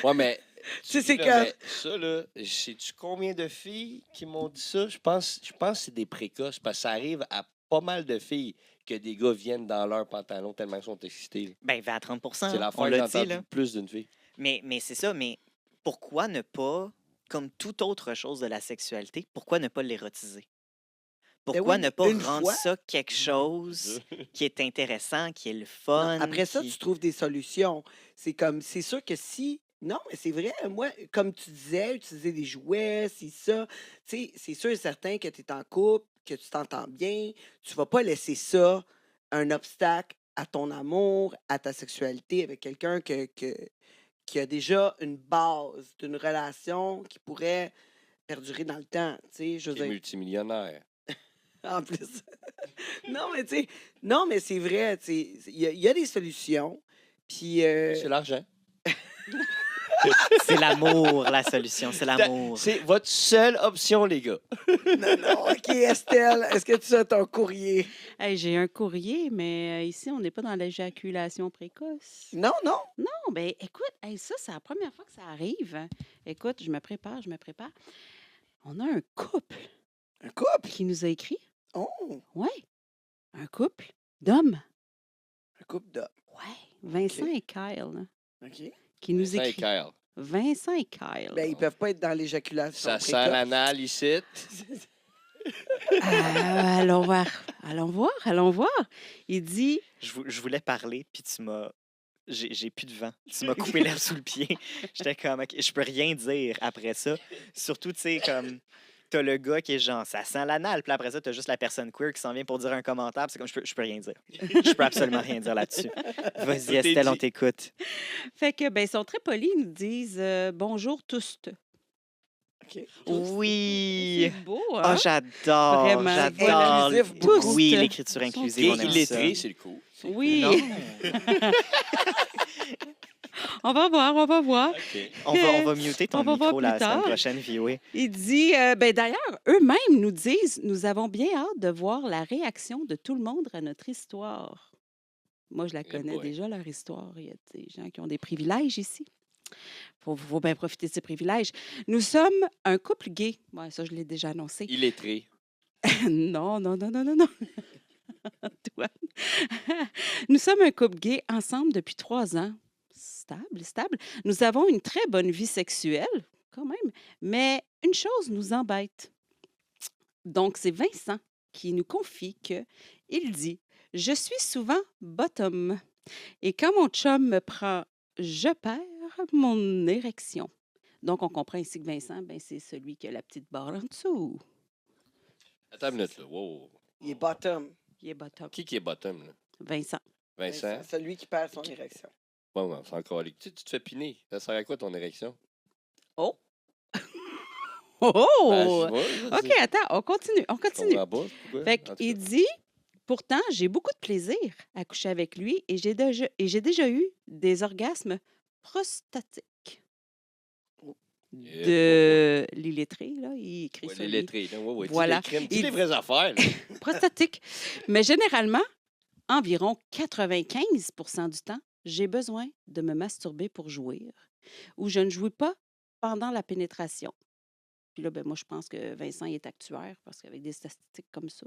Speaker 3: Ouais, mais.
Speaker 2: Tu sais, c'est
Speaker 3: là,
Speaker 2: comme-
Speaker 3: mais ça, là, sais-tu combien de filles qui m'ont dit ça? Je pense que c'est des précoces, parce que ça arrive à pas mal de filles que des gars viennent dans leurs pantalons tellement ils sont excités. là.
Speaker 4: Ben, 20 à 30
Speaker 3: C'est la
Speaker 4: on
Speaker 3: fois que
Speaker 4: l'a
Speaker 3: j'ai
Speaker 4: dit,
Speaker 3: entendu
Speaker 4: là.
Speaker 3: plus d'une fille.
Speaker 4: Mais c'est ça, mais pourquoi ne pas, comme toute autre chose de la sexualité, pourquoi ne pas l'érotiser? Pourquoi
Speaker 2: oui,
Speaker 4: ne pas
Speaker 2: une
Speaker 4: rendre
Speaker 2: fois.
Speaker 4: ça quelque chose qui est intéressant, qui est le
Speaker 2: Non,
Speaker 4: fun?
Speaker 2: après ça,
Speaker 4: qui-
Speaker 2: tu trouves des solutions. C'est sûr que si. Non, mais c'est vrai, moi, comme tu disais, utiliser des jouets, c'est ça. Tu sais, c'est sûr et certain que tu es en couple, que tu t'entends bien. Tu vas pas laisser ça un obstacle à ton amour, à ta sexualité avec quelqu'un qui a déjà une base d'une relation qui pourrait perdurer dans le temps. Tu sais, je veux
Speaker 3: Qui est
Speaker 2: dire,
Speaker 3: multimillionnaire.
Speaker 2: en plus. Non, mais tu sais, non, mais c'est vrai. Tu sais, il y a des solutions. Puis,
Speaker 3: C'est l'argent.
Speaker 4: C'est l'amour, la solution. C'est l'amour.
Speaker 3: C'est votre seule option, les gars.
Speaker 2: non, non, OK, Estelle, est-ce que tu as ton courrier?
Speaker 6: Hey, j'ai un courrier, mais ici, on n'est pas dans l'éjaculation précoce.
Speaker 2: Non, non.
Speaker 6: Non, ben écoute, hey, ça, c'est la première fois que ça arrive. Écoute, je me prépare. On a un couple
Speaker 2: Un couple?
Speaker 6: qui nous a écrit.
Speaker 2: Oh,
Speaker 6: Ouais, un couple d'hommes.
Speaker 2: un couple d'hommes.
Speaker 6: Ouais, Vincent et Kyle, là,
Speaker 2: OK.
Speaker 6: qui nous
Speaker 3: Vincent et
Speaker 6: écrit.
Speaker 3: Kyle.
Speaker 6: Vincent et Kyle.
Speaker 2: Ben, ils peuvent pas être dans l'éjaculation
Speaker 3: Ça sent
Speaker 2: précoce.
Speaker 3: l'anal ici.
Speaker 6: Allons voir. Il dit,
Speaker 4: Je voulais parler, puis tu m'as. J'ai plus de vent. Tu m'as coupé l'herbe sous le pied. J'étais comme, OK, je peux rien dire après ça. Surtout, tu sais, comme, t'as le gars qui est genre, ça sent l'anal. Puis après ça, t'as juste la personne queer qui s'en vient pour dire un commentaire. Puis c'est comme, je peux rien dire. Je peux absolument rien dire là-dessus. Vas-y,
Speaker 3: Tout est
Speaker 4: Estelle, on
Speaker 3: dit.
Speaker 4: t'écoute.
Speaker 6: fait que, ben, ils sont très polis, ils nous disent bonjour tous.
Speaker 2: OK.
Speaker 4: Oui.
Speaker 6: C'est beau,
Speaker 4: Oh,
Speaker 6: hein?
Speaker 4: j'adore.
Speaker 6: Vraiment.
Speaker 4: J'adore.
Speaker 2: Inclusif,
Speaker 6: beaucoup.
Speaker 4: Oui,
Speaker 6: Tous.
Speaker 4: l'écriture
Speaker 6: Ils sont
Speaker 4: inclusive,
Speaker 3: Et
Speaker 4: on aime
Speaker 3: illettré,
Speaker 4: ça.
Speaker 3: c'est le coup.
Speaker 6: Oui.
Speaker 4: Non.
Speaker 6: On va voir.
Speaker 3: OK.
Speaker 4: On va muter ton
Speaker 6: On va voir
Speaker 4: micro
Speaker 6: plus
Speaker 4: la semaine
Speaker 6: tard.
Speaker 4: prochaine, oui.
Speaker 6: Il dit, ben d'ailleurs, eux-mêmes nous disent, nous avons bien hâte de voir la réaction de tout le monde à notre histoire. Moi, je la connais
Speaker 3: boy.
Speaker 6: déjà, leur histoire. Il y a des gens qui ont des privilèges ici. Faut bien profiter de ces privilèges. Nous sommes un couple gay. Ouais, ça, je l'ai déjà annoncé.
Speaker 3: Illettré.
Speaker 6: Non. Antoine. Nous sommes un couple gay ensemble depuis 3 ans. Stable. Nous avons une très bonne vie sexuelle, quand même, mais une chose nous embête. Donc, c'est Vincent qui nous confie que il dit « Je suis souvent bottom et quand mon chum me prend, je perds mon érection. » Donc, on comprend ici que Vincent, ben, c'est celui qui a la petite barre en dessous.
Speaker 3: Attends une minute, là. Wow.
Speaker 2: Il est bottom.
Speaker 6: Il est bottom.
Speaker 3: Qui est bottom, là?
Speaker 6: Vincent.
Speaker 3: Vincent?
Speaker 2: C'est celui qui perd son érection.
Speaker 3: Bon, non, c'est encore... Tu te fais piner. Ça sert à quoi, ton érection?
Speaker 6: Oh!
Speaker 3: Ben,
Speaker 6: Oh!
Speaker 3: je vois,
Speaker 6: OK, attends, on continue.
Speaker 3: Je comprends pas. Pourquoi?
Speaker 6: Fait
Speaker 3: En tout
Speaker 6: qu'il
Speaker 3: cas.
Speaker 6: dit, pourtant, j'ai beaucoup de plaisir à coucher avec lui et j'ai déjà eu des orgasmes prostatiques. De l'illettré, là, il écrit
Speaker 3: Ouais,
Speaker 6: ça.
Speaker 3: les
Speaker 6: lui.
Speaker 3: lettrés, là. Ouais,
Speaker 6: Voilà.
Speaker 3: Dis les crimes, dis
Speaker 6: Il
Speaker 3: les
Speaker 6: dit-
Speaker 3: vraies affaires, là.
Speaker 6: Prostatique. Mais généralement, environ 95% du temps, j'ai besoin de me masturber pour jouir ou je ne jouis pas pendant la pénétration. Puis là, ben, moi, je pense que Vincent il est actuaire parce qu'avec des statistiques comme ça,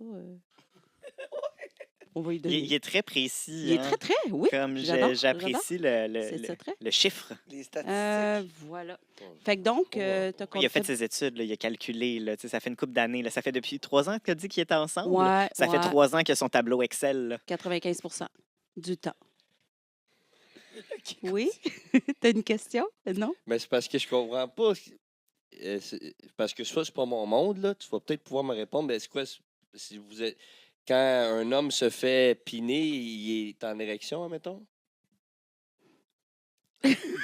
Speaker 6: on va lui donner.
Speaker 4: Il est très précis.
Speaker 6: Il est
Speaker 4: hein.
Speaker 6: très, oui.
Speaker 4: Comme
Speaker 6: j'adore,
Speaker 4: j'apprécie
Speaker 6: C'est ça, très.
Speaker 4: le chiffre.
Speaker 2: Les statistiques.
Speaker 6: Voilà. Fait que donc, t'as
Speaker 4: Il a
Speaker 6: compté-
Speaker 4: fait ses études, là, il a calculé. Là, tu sais, ça fait une couple d'années. Là, ça fait depuis 3 ans qu'il a dit qu'il était ensemble.
Speaker 6: Ouais,
Speaker 4: Ça fait
Speaker 6: ouais.
Speaker 4: 3 ans qu'il a son tableau Excel. Là.
Speaker 6: 95% du temps. Oui? T'as une question? Non?
Speaker 3: Mais c'est parce que je comprends pas. Parce que ça, c'est pas mon monde, là. Tu vas peut-être pouvoir me répondre. Mais c'est quoi? Si vous êtes... Quand un homme se fait piner, il est en érection, admettons?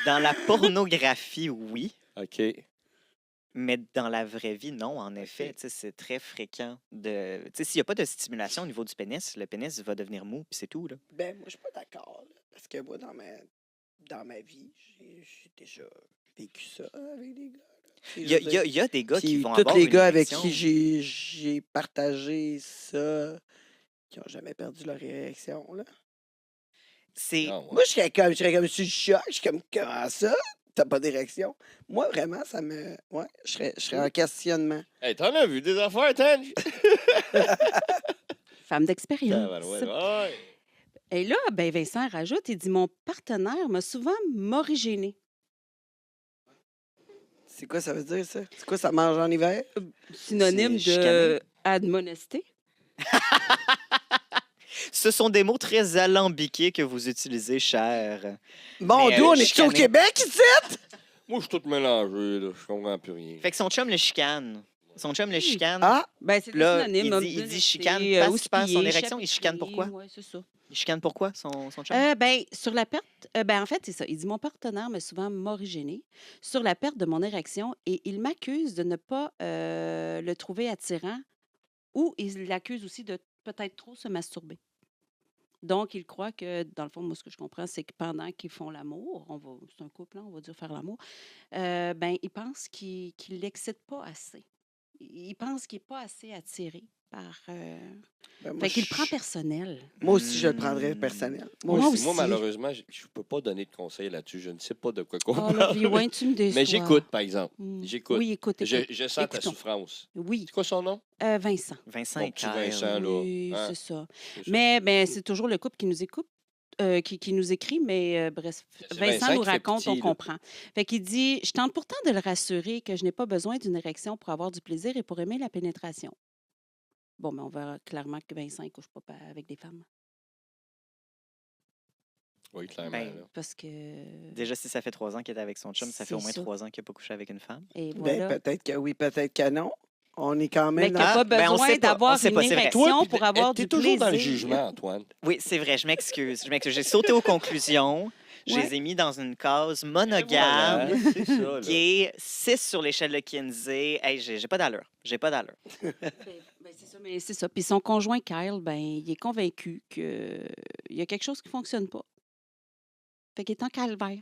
Speaker 4: Dans la pornographie, oui.
Speaker 3: OK.
Speaker 4: Mais dans la vraie vie, non, en effet.
Speaker 3: Ok.
Speaker 4: Tu sais, c'est très fréquent. De... tu sais, s'il n'y a pas de stimulation au niveau du pénis, le pénis va devenir mou, puis c'est tout. Là.
Speaker 2: Ben, moi, je suis pas d'accord. Là, parce que moi, dans ma vie, j'ai déjà vécu ça avec des gars. là. Tu sais,
Speaker 4: Il
Speaker 2: je veux dire,
Speaker 4: y a des gars qui
Speaker 2: puis
Speaker 4: vont
Speaker 2: tous
Speaker 4: avoir
Speaker 2: les
Speaker 4: une
Speaker 2: gars avec
Speaker 4: érection.
Speaker 2: qui j'ai partagé ça, qui n'ont jamais perdu leur érection, là.
Speaker 4: C'est...
Speaker 3: Ah, ouais.
Speaker 2: Moi, je serais comme sur le choc. Je suis comme, comment ça? T'as pas d'érection? Moi, vraiment, ça me... Ouais, je serais en questionnement.
Speaker 3: Hey, t'en as vu des affaires, Tan?
Speaker 6: Femme d'expérience.
Speaker 3: Ouais.
Speaker 6: Et là, ben Vincent rajoute, il dit, mon partenaire m'a souvent morigéné.
Speaker 2: C'est quoi ça veut dire, ça? C'est quoi, ça mange en hiver?
Speaker 6: Synonyme
Speaker 4: C'est
Speaker 6: de
Speaker 4: chicané.
Speaker 6: admonesté.
Speaker 4: Ce sont des mots très alambiqués que vous utilisez, cher.
Speaker 2: Bon,
Speaker 4: Mais,
Speaker 2: d'où on est au
Speaker 4: chicaner.
Speaker 2: Québec, ici?
Speaker 3: Moi, je suis tout mélangé, là. Je comprends plus rien.
Speaker 4: Fait que son chum le chicane. Son chum le chicane.
Speaker 2: Ah,
Speaker 6: Ben, c'est
Speaker 4: Là,
Speaker 6: synonyme.
Speaker 4: il dit chicane parce qu'il perd son érection. Il chicane pourquoi?
Speaker 6: Oui, c'est ça.
Speaker 4: Il chicane pourquoi, son chum?
Speaker 6: Ben, sur la perte, en fait, c'est ça. Il dit mon partenaire m'a souvent morigéné sur la perte de mon érection et il m'accuse de ne pas le trouver attirant ou il l'accuse aussi de peut-être trop se masturber. Donc, il croit que, dans le fond, moi, ce que je comprends, c'est que pendant qu'ils font l'amour, c'est un couple, hein, on va dire faire l'amour, ben, il pense qu'il ne l'excite pas assez. Il pense qu'il n'est pas assez attiré par.
Speaker 2: ben, moi,
Speaker 6: Fait qu'il le prend personnel.
Speaker 2: moi aussi, je le prendrais personnel. Moi
Speaker 6: Moi
Speaker 2: aussi.
Speaker 3: Moi, malheureusement, je ne peux pas donner de conseils là-dessus. Je ne sais pas de quoi qu'on
Speaker 6: Oh, là,
Speaker 3: parle.
Speaker 6: Viouin, tu me déçois.
Speaker 3: Mais j'écoute, par exemple.
Speaker 6: Mm.
Speaker 3: J'écoute.
Speaker 6: Oui, écoute.
Speaker 3: Je sens ta
Speaker 6: Écoutons.
Speaker 3: souffrance.
Speaker 6: Oui.
Speaker 3: C'est quoi son nom?
Speaker 6: Vincent.
Speaker 4: Vincent
Speaker 3: Mon
Speaker 4: et
Speaker 3: petit
Speaker 4: Kyle.
Speaker 3: Vincent, là.
Speaker 6: Oui,
Speaker 3: Hein?
Speaker 6: c'est ça.
Speaker 3: C'est ça.
Speaker 6: Mais c'est toujours le couple qui nous écoute. Qui nous écrit, mais bref,
Speaker 3: C'est
Speaker 6: Vincent
Speaker 3: Vincent
Speaker 6: nous
Speaker 3: qui fait
Speaker 6: raconte,
Speaker 3: pitié,
Speaker 6: on
Speaker 3: là.
Speaker 6: comprend. Fait qu'il dit je tente pourtant de le rassurer que je n'ai pas besoin d'une érection pour avoir du plaisir et pour aimer la pénétration. Bon, mais on verra clairement que Vincent ne couche pas avec des femmes.
Speaker 3: Oui, clairement.
Speaker 4: Ben,
Speaker 3: là.
Speaker 6: Parce que.
Speaker 4: Déjà, si ça fait 3 ans qu'il est avec son chum, ça fait au
Speaker 6: C'est
Speaker 4: moins
Speaker 6: ça.
Speaker 4: 3 ans qu'il n'a pas couché avec une femme.
Speaker 6: Et
Speaker 2: Ben,
Speaker 6: voilà.
Speaker 2: peut-être que oui, peut-être que non. On est quand
Speaker 6: Mais
Speaker 2: même
Speaker 6: qu'il
Speaker 2: dans...
Speaker 6: n'y a pas
Speaker 4: ben, on
Speaker 6: besoin
Speaker 4: sait pas, on
Speaker 6: d'avoir
Speaker 4: sait
Speaker 6: une
Speaker 4: pas, c'est vrai.
Speaker 6: érection
Speaker 3: puis,
Speaker 6: pour avoir
Speaker 3: t'es
Speaker 6: du
Speaker 3: toujours
Speaker 6: plaisir.
Speaker 3: dans le jugement, Antoine.
Speaker 4: Oui, c'est vrai, je m'excuse. J'ai sauté aux conclusions. Je
Speaker 6: Ouais.
Speaker 4: les ai mis dans une case
Speaker 3: Et
Speaker 4: monogame
Speaker 3: voilà, c'est ça, là.
Speaker 4: qui est 6 sur l'échelle de Kinsey. Hey, j'ai pas d'allure. J'ai pas d'allure.
Speaker 6: C'est ça, mais c'est ça. Puis son conjoint Kyle, ben, il est convaincu qu'il y a quelque chose qui ne fonctionne pas. Fait qu'il est en calvaire.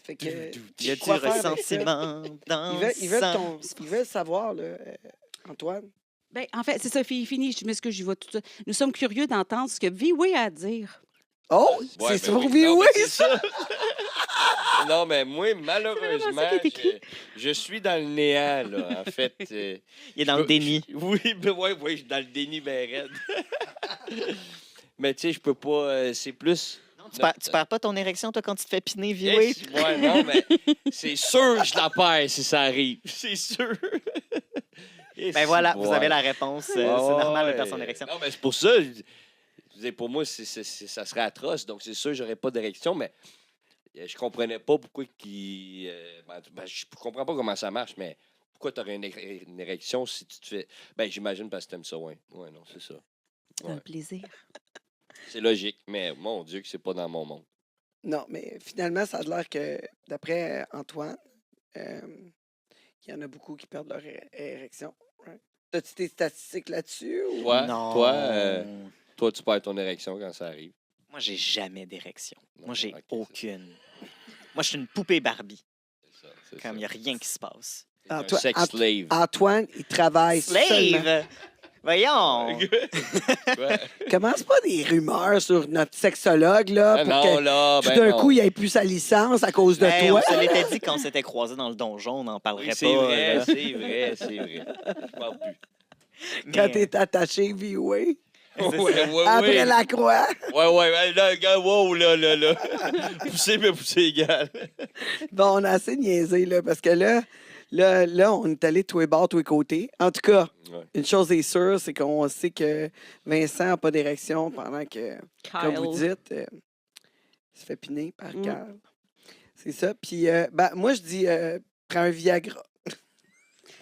Speaker 2: Fait que...
Speaker 4: Il y a du
Speaker 2: Quoi faire avec ça?
Speaker 4: ressentiment dans
Speaker 2: Ils veulent,
Speaker 4: sang.
Speaker 2: ils veulent savoir, là, Antoine.
Speaker 6: Ben, en fait, c'est ça, il finit. Je m'excuse, j'y vais tout de suite. Nous sommes curieux d'entendre ce que Vioué a à dire.
Speaker 2: Oh,
Speaker 3: Ouais,
Speaker 2: c'est
Speaker 3: ben
Speaker 2: sur
Speaker 3: oui.
Speaker 2: vie,
Speaker 3: Non,
Speaker 2: oui!
Speaker 3: mais c'est ça. Non, mais moi, malheureusement,
Speaker 6: ça qui est écrit.
Speaker 3: je suis dans le néant, là. En fait,
Speaker 4: Il est dans le déni.
Speaker 3: Oui, ben oui, je suis dans le déni, ben raide. Mais tu sais, je peux pas. C'est plus.
Speaker 4: Tu perds pas ton érection, toi, quand tu te fais piner,
Speaker 3: Eh,
Speaker 4: Vioué?
Speaker 3: ouais, non, mais c'est sûr que je la perds si ça arrive. C'est sûr. Et
Speaker 4: Ben voilà,
Speaker 3: c'est-
Speaker 4: vous avez la réponse. C'est normal de perdre son érection.
Speaker 3: Non, mais c'est pour ça. Je dis, pour moi, ça serait atroce. Donc, c'est sûr, j'aurais pas d'érection, mais je comprenais pas pourquoi je comprends pas comment ça marche, mais pourquoi tu aurais une érection si tu te fais. Ben, j'imagine parce que tu aimes ça, ouais. Ouais, non, c'est ça.
Speaker 6: C'est un
Speaker 3: Ouais.
Speaker 6: plaisir.
Speaker 3: C'est logique, mais mon Dieu, que c'est pas dans mon monde.
Speaker 2: Non, mais finalement, ça a l'air que, d'après Antoine, il y en a beaucoup qui perdent leur érection. Right? As-tu des statistiques là-dessus? Ou...
Speaker 3: Toi,
Speaker 4: Non.
Speaker 3: toi, tu perds ton érection quand ça arrive.
Speaker 4: Moi, j'ai jamais d'érection.
Speaker 3: Non,
Speaker 4: Moi, j'ai
Speaker 3: ok, c'est
Speaker 4: aucune. Moi, je suis une poupée Barbie.
Speaker 3: ça, c'est
Speaker 4: Comme il
Speaker 3: ça.
Speaker 4: n'y a rien qui se passe.
Speaker 3: T'es un
Speaker 2: Antoine-
Speaker 3: sex slave.
Speaker 2: Antoine, il travaille seulement.
Speaker 4: Slave! Voyons!
Speaker 3: Ouais.
Speaker 2: Commence pas des rumeurs sur notre sexologue, là,
Speaker 3: Ah
Speaker 2: pour
Speaker 3: non,
Speaker 2: que
Speaker 3: là,
Speaker 2: tout
Speaker 3: ben
Speaker 2: d'un
Speaker 3: non.
Speaker 2: coup, il ait plus sa licence à cause de
Speaker 4: Hey,
Speaker 2: toi.
Speaker 4: on se l'était dit quand on s'était croisés dans le donjon, on n'en parlerait
Speaker 3: Oui,
Speaker 4: pas.
Speaker 3: c'est vrai,
Speaker 4: là.
Speaker 3: c'est vrai, c'est vrai. Je parle plus.
Speaker 2: Quand
Speaker 4: Mais-
Speaker 2: t'es attaché, oui.
Speaker 3: Ouais, ouais,
Speaker 2: Après
Speaker 3: ouais.
Speaker 2: la croix.
Speaker 3: Ouais, là, gars, wow, là. Pousser, mais pousser égal.
Speaker 2: Bon, on a assez niaisé, là, parce que là, on est allé tous les bords, tous les côtés. En tout cas,
Speaker 3: Ouais.
Speaker 2: une chose est sûre, c'est qu'on sait que Vincent n'a pas d'érection pendant que, comme vous dites, il se fait piner par
Speaker 6: Mm.
Speaker 2: Carl. C'est ça. Puis, ben, moi, je dis, prends un Viagra.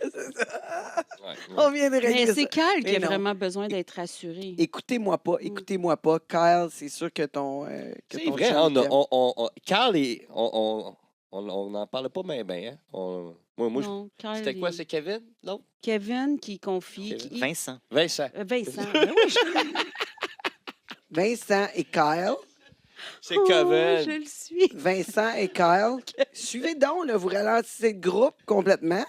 Speaker 3: Ouais,
Speaker 2: On vient de régler
Speaker 6: Mais
Speaker 2: ça.
Speaker 6: c'est Cal qui
Speaker 2: Mais
Speaker 6: a
Speaker 2: non.
Speaker 6: vraiment besoin d'être rassuré.
Speaker 2: Écoutez-moi pas. Kyle, c'est sûr que ton. Que
Speaker 3: C'est
Speaker 2: ton
Speaker 3: vrai,
Speaker 2: chum t'aime.
Speaker 3: Carl, on n'en parlait pas bien, hein? Moi,
Speaker 6: Non, Cal,
Speaker 3: c'était quoi, c'est Kevin, l'autre?
Speaker 6: Kevin qui confie.
Speaker 3: Kevin.
Speaker 4: Vincent.
Speaker 3: Vincent.
Speaker 6: Vincent. Ben oui,
Speaker 2: Vincent et Kyle.
Speaker 3: C'est
Speaker 6: Oh, je
Speaker 3: Kevin.
Speaker 6: le suis.
Speaker 2: Vincent et Kyle. Suivez donc, là, vous ralentissez le groupe complètement.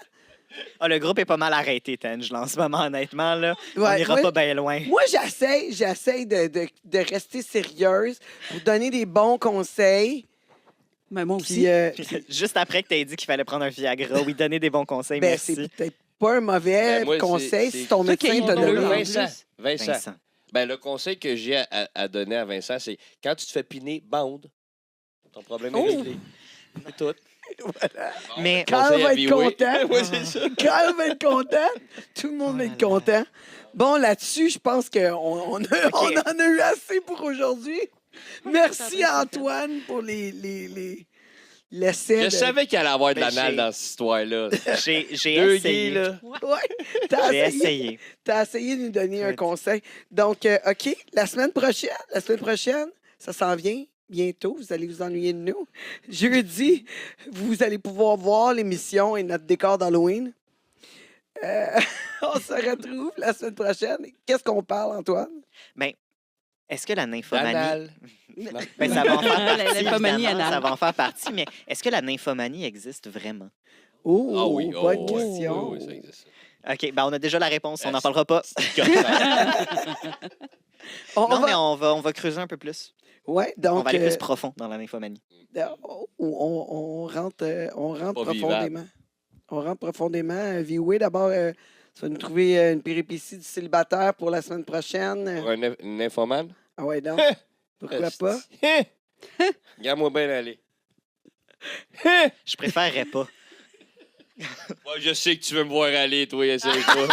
Speaker 4: Ah, le groupe est pas mal arrêté, Tange, là, en ce moment, honnêtement. Là. On
Speaker 2: Ouais,
Speaker 4: n'ira
Speaker 2: moi-
Speaker 4: pas bien loin.
Speaker 2: Moi, j'essaie de rester sérieuse, vous donner des bons conseils.
Speaker 6: Mais moi aussi.
Speaker 2: Puis,
Speaker 4: Juste après que tu aies dit qu'il fallait prendre un Viagra, oui, donner des bons conseils,
Speaker 2: ben,
Speaker 4: merci.
Speaker 2: c'est peut-être pas un mauvais
Speaker 3: Ben, moi,
Speaker 2: conseil
Speaker 3: c'est-
Speaker 2: si ton
Speaker 6: Toi qui
Speaker 2: médecin
Speaker 6: as
Speaker 2: t'a
Speaker 6: une
Speaker 2: donné.
Speaker 6: bleu,
Speaker 3: Vincent.
Speaker 6: en plus.
Speaker 3: Vincent. Ben, le conseil que j'ai à donner à Vincent, c'est quand tu te fais piner, bande. Ton problème est
Speaker 2: Oh!
Speaker 3: réglé. C'est tout.
Speaker 4: Mais-
Speaker 2: Carl
Speaker 3: Conseil
Speaker 2: va
Speaker 3: à
Speaker 2: être
Speaker 3: Vioué.
Speaker 2: content.
Speaker 3: Oui, c'est ça.
Speaker 2: Kyle va être content. Tout le monde va être content. Bon, là-dessus, je pense qu'on on en a eu assez pour aujourd'hui. Merci, Antoine, pour les l'essai.
Speaker 3: Je savais qu'il allait avoir de
Speaker 4: Ben,
Speaker 3: l'anal
Speaker 4: j'ai-
Speaker 3: dans cette histoire-là.
Speaker 4: J'ai
Speaker 3: Deux
Speaker 4: essayé.
Speaker 3: gays, là.
Speaker 2: Ouais, t'as
Speaker 4: J'ai
Speaker 2: essayé.
Speaker 4: essayé.
Speaker 2: T'as essayé de nous donner un
Speaker 4: Écoute.
Speaker 2: conseil. Donc, OK, la semaine prochaine, ça s'en vient bientôt. Vous allez vous ennuyer de nous. Jeudi, vous allez pouvoir voir l'émission et notre décor d'Halloween. On se retrouve la semaine prochaine. Qu'est-ce qu'on parle, Antoine?
Speaker 4: Est-ce que la nymphomanie...
Speaker 3: L'anal.
Speaker 4: Ben, ça va en faire
Speaker 6: La
Speaker 4: partie,
Speaker 6: nymphomanie
Speaker 4: évidemment,
Speaker 6: anale.
Speaker 4: ça va en faire partie, mais est-ce que la nymphomanie existe vraiment?
Speaker 2: Oh,
Speaker 3: Ah oui,
Speaker 2: bonne
Speaker 3: oh,
Speaker 2: question.
Speaker 3: oui, ça existe.
Speaker 4: OK, ben on a déjà la réponse, on n'en parlera pas.
Speaker 2: On
Speaker 4: Non,
Speaker 2: va-
Speaker 4: mais on va creuser un peu plus.
Speaker 2: Ouais,
Speaker 4: On
Speaker 2: donc,
Speaker 4: va aller plus profond dans la nymphomanie.
Speaker 2: on rentre
Speaker 3: Pas
Speaker 2: profondément. On rentre profondément. Vioué, d'abord, tu vas nous trouver une péripétie du célibataire pour la semaine prochaine.
Speaker 3: Pour un nymphomane?
Speaker 2: Ah ouais, donc. Pourquoi pas?
Speaker 3: Regarde-moi bien aller.
Speaker 4: Je préférerais pas.
Speaker 3: Moi, je sais que tu veux me voir aller, toi, essaye pas.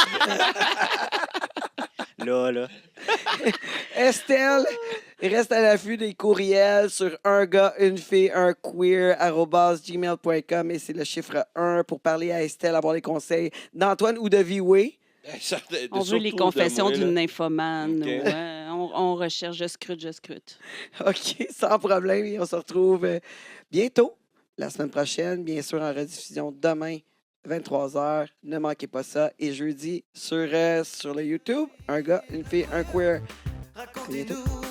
Speaker 4: Là.
Speaker 2: Estelle, reste à l'affût des courriels sur un gars, une fille, un queer, @gmail.com et c'est le chiffre 1 pour parler à Estelle, avoir les conseils d'Antoine ou de Vioué.
Speaker 6: On veut les confessions d'une nymphomane.
Speaker 3: OK.
Speaker 6: Ouais, on recherche je scrute.
Speaker 2: OK, sans problème. Et on se retrouve bientôt, la semaine prochaine, bien sûr, en rediffusion demain, 23h. Ne manquez pas ça. Et jeudi, sur le YouTube, un gars, une fille, un queer.
Speaker 1: Racontez-nous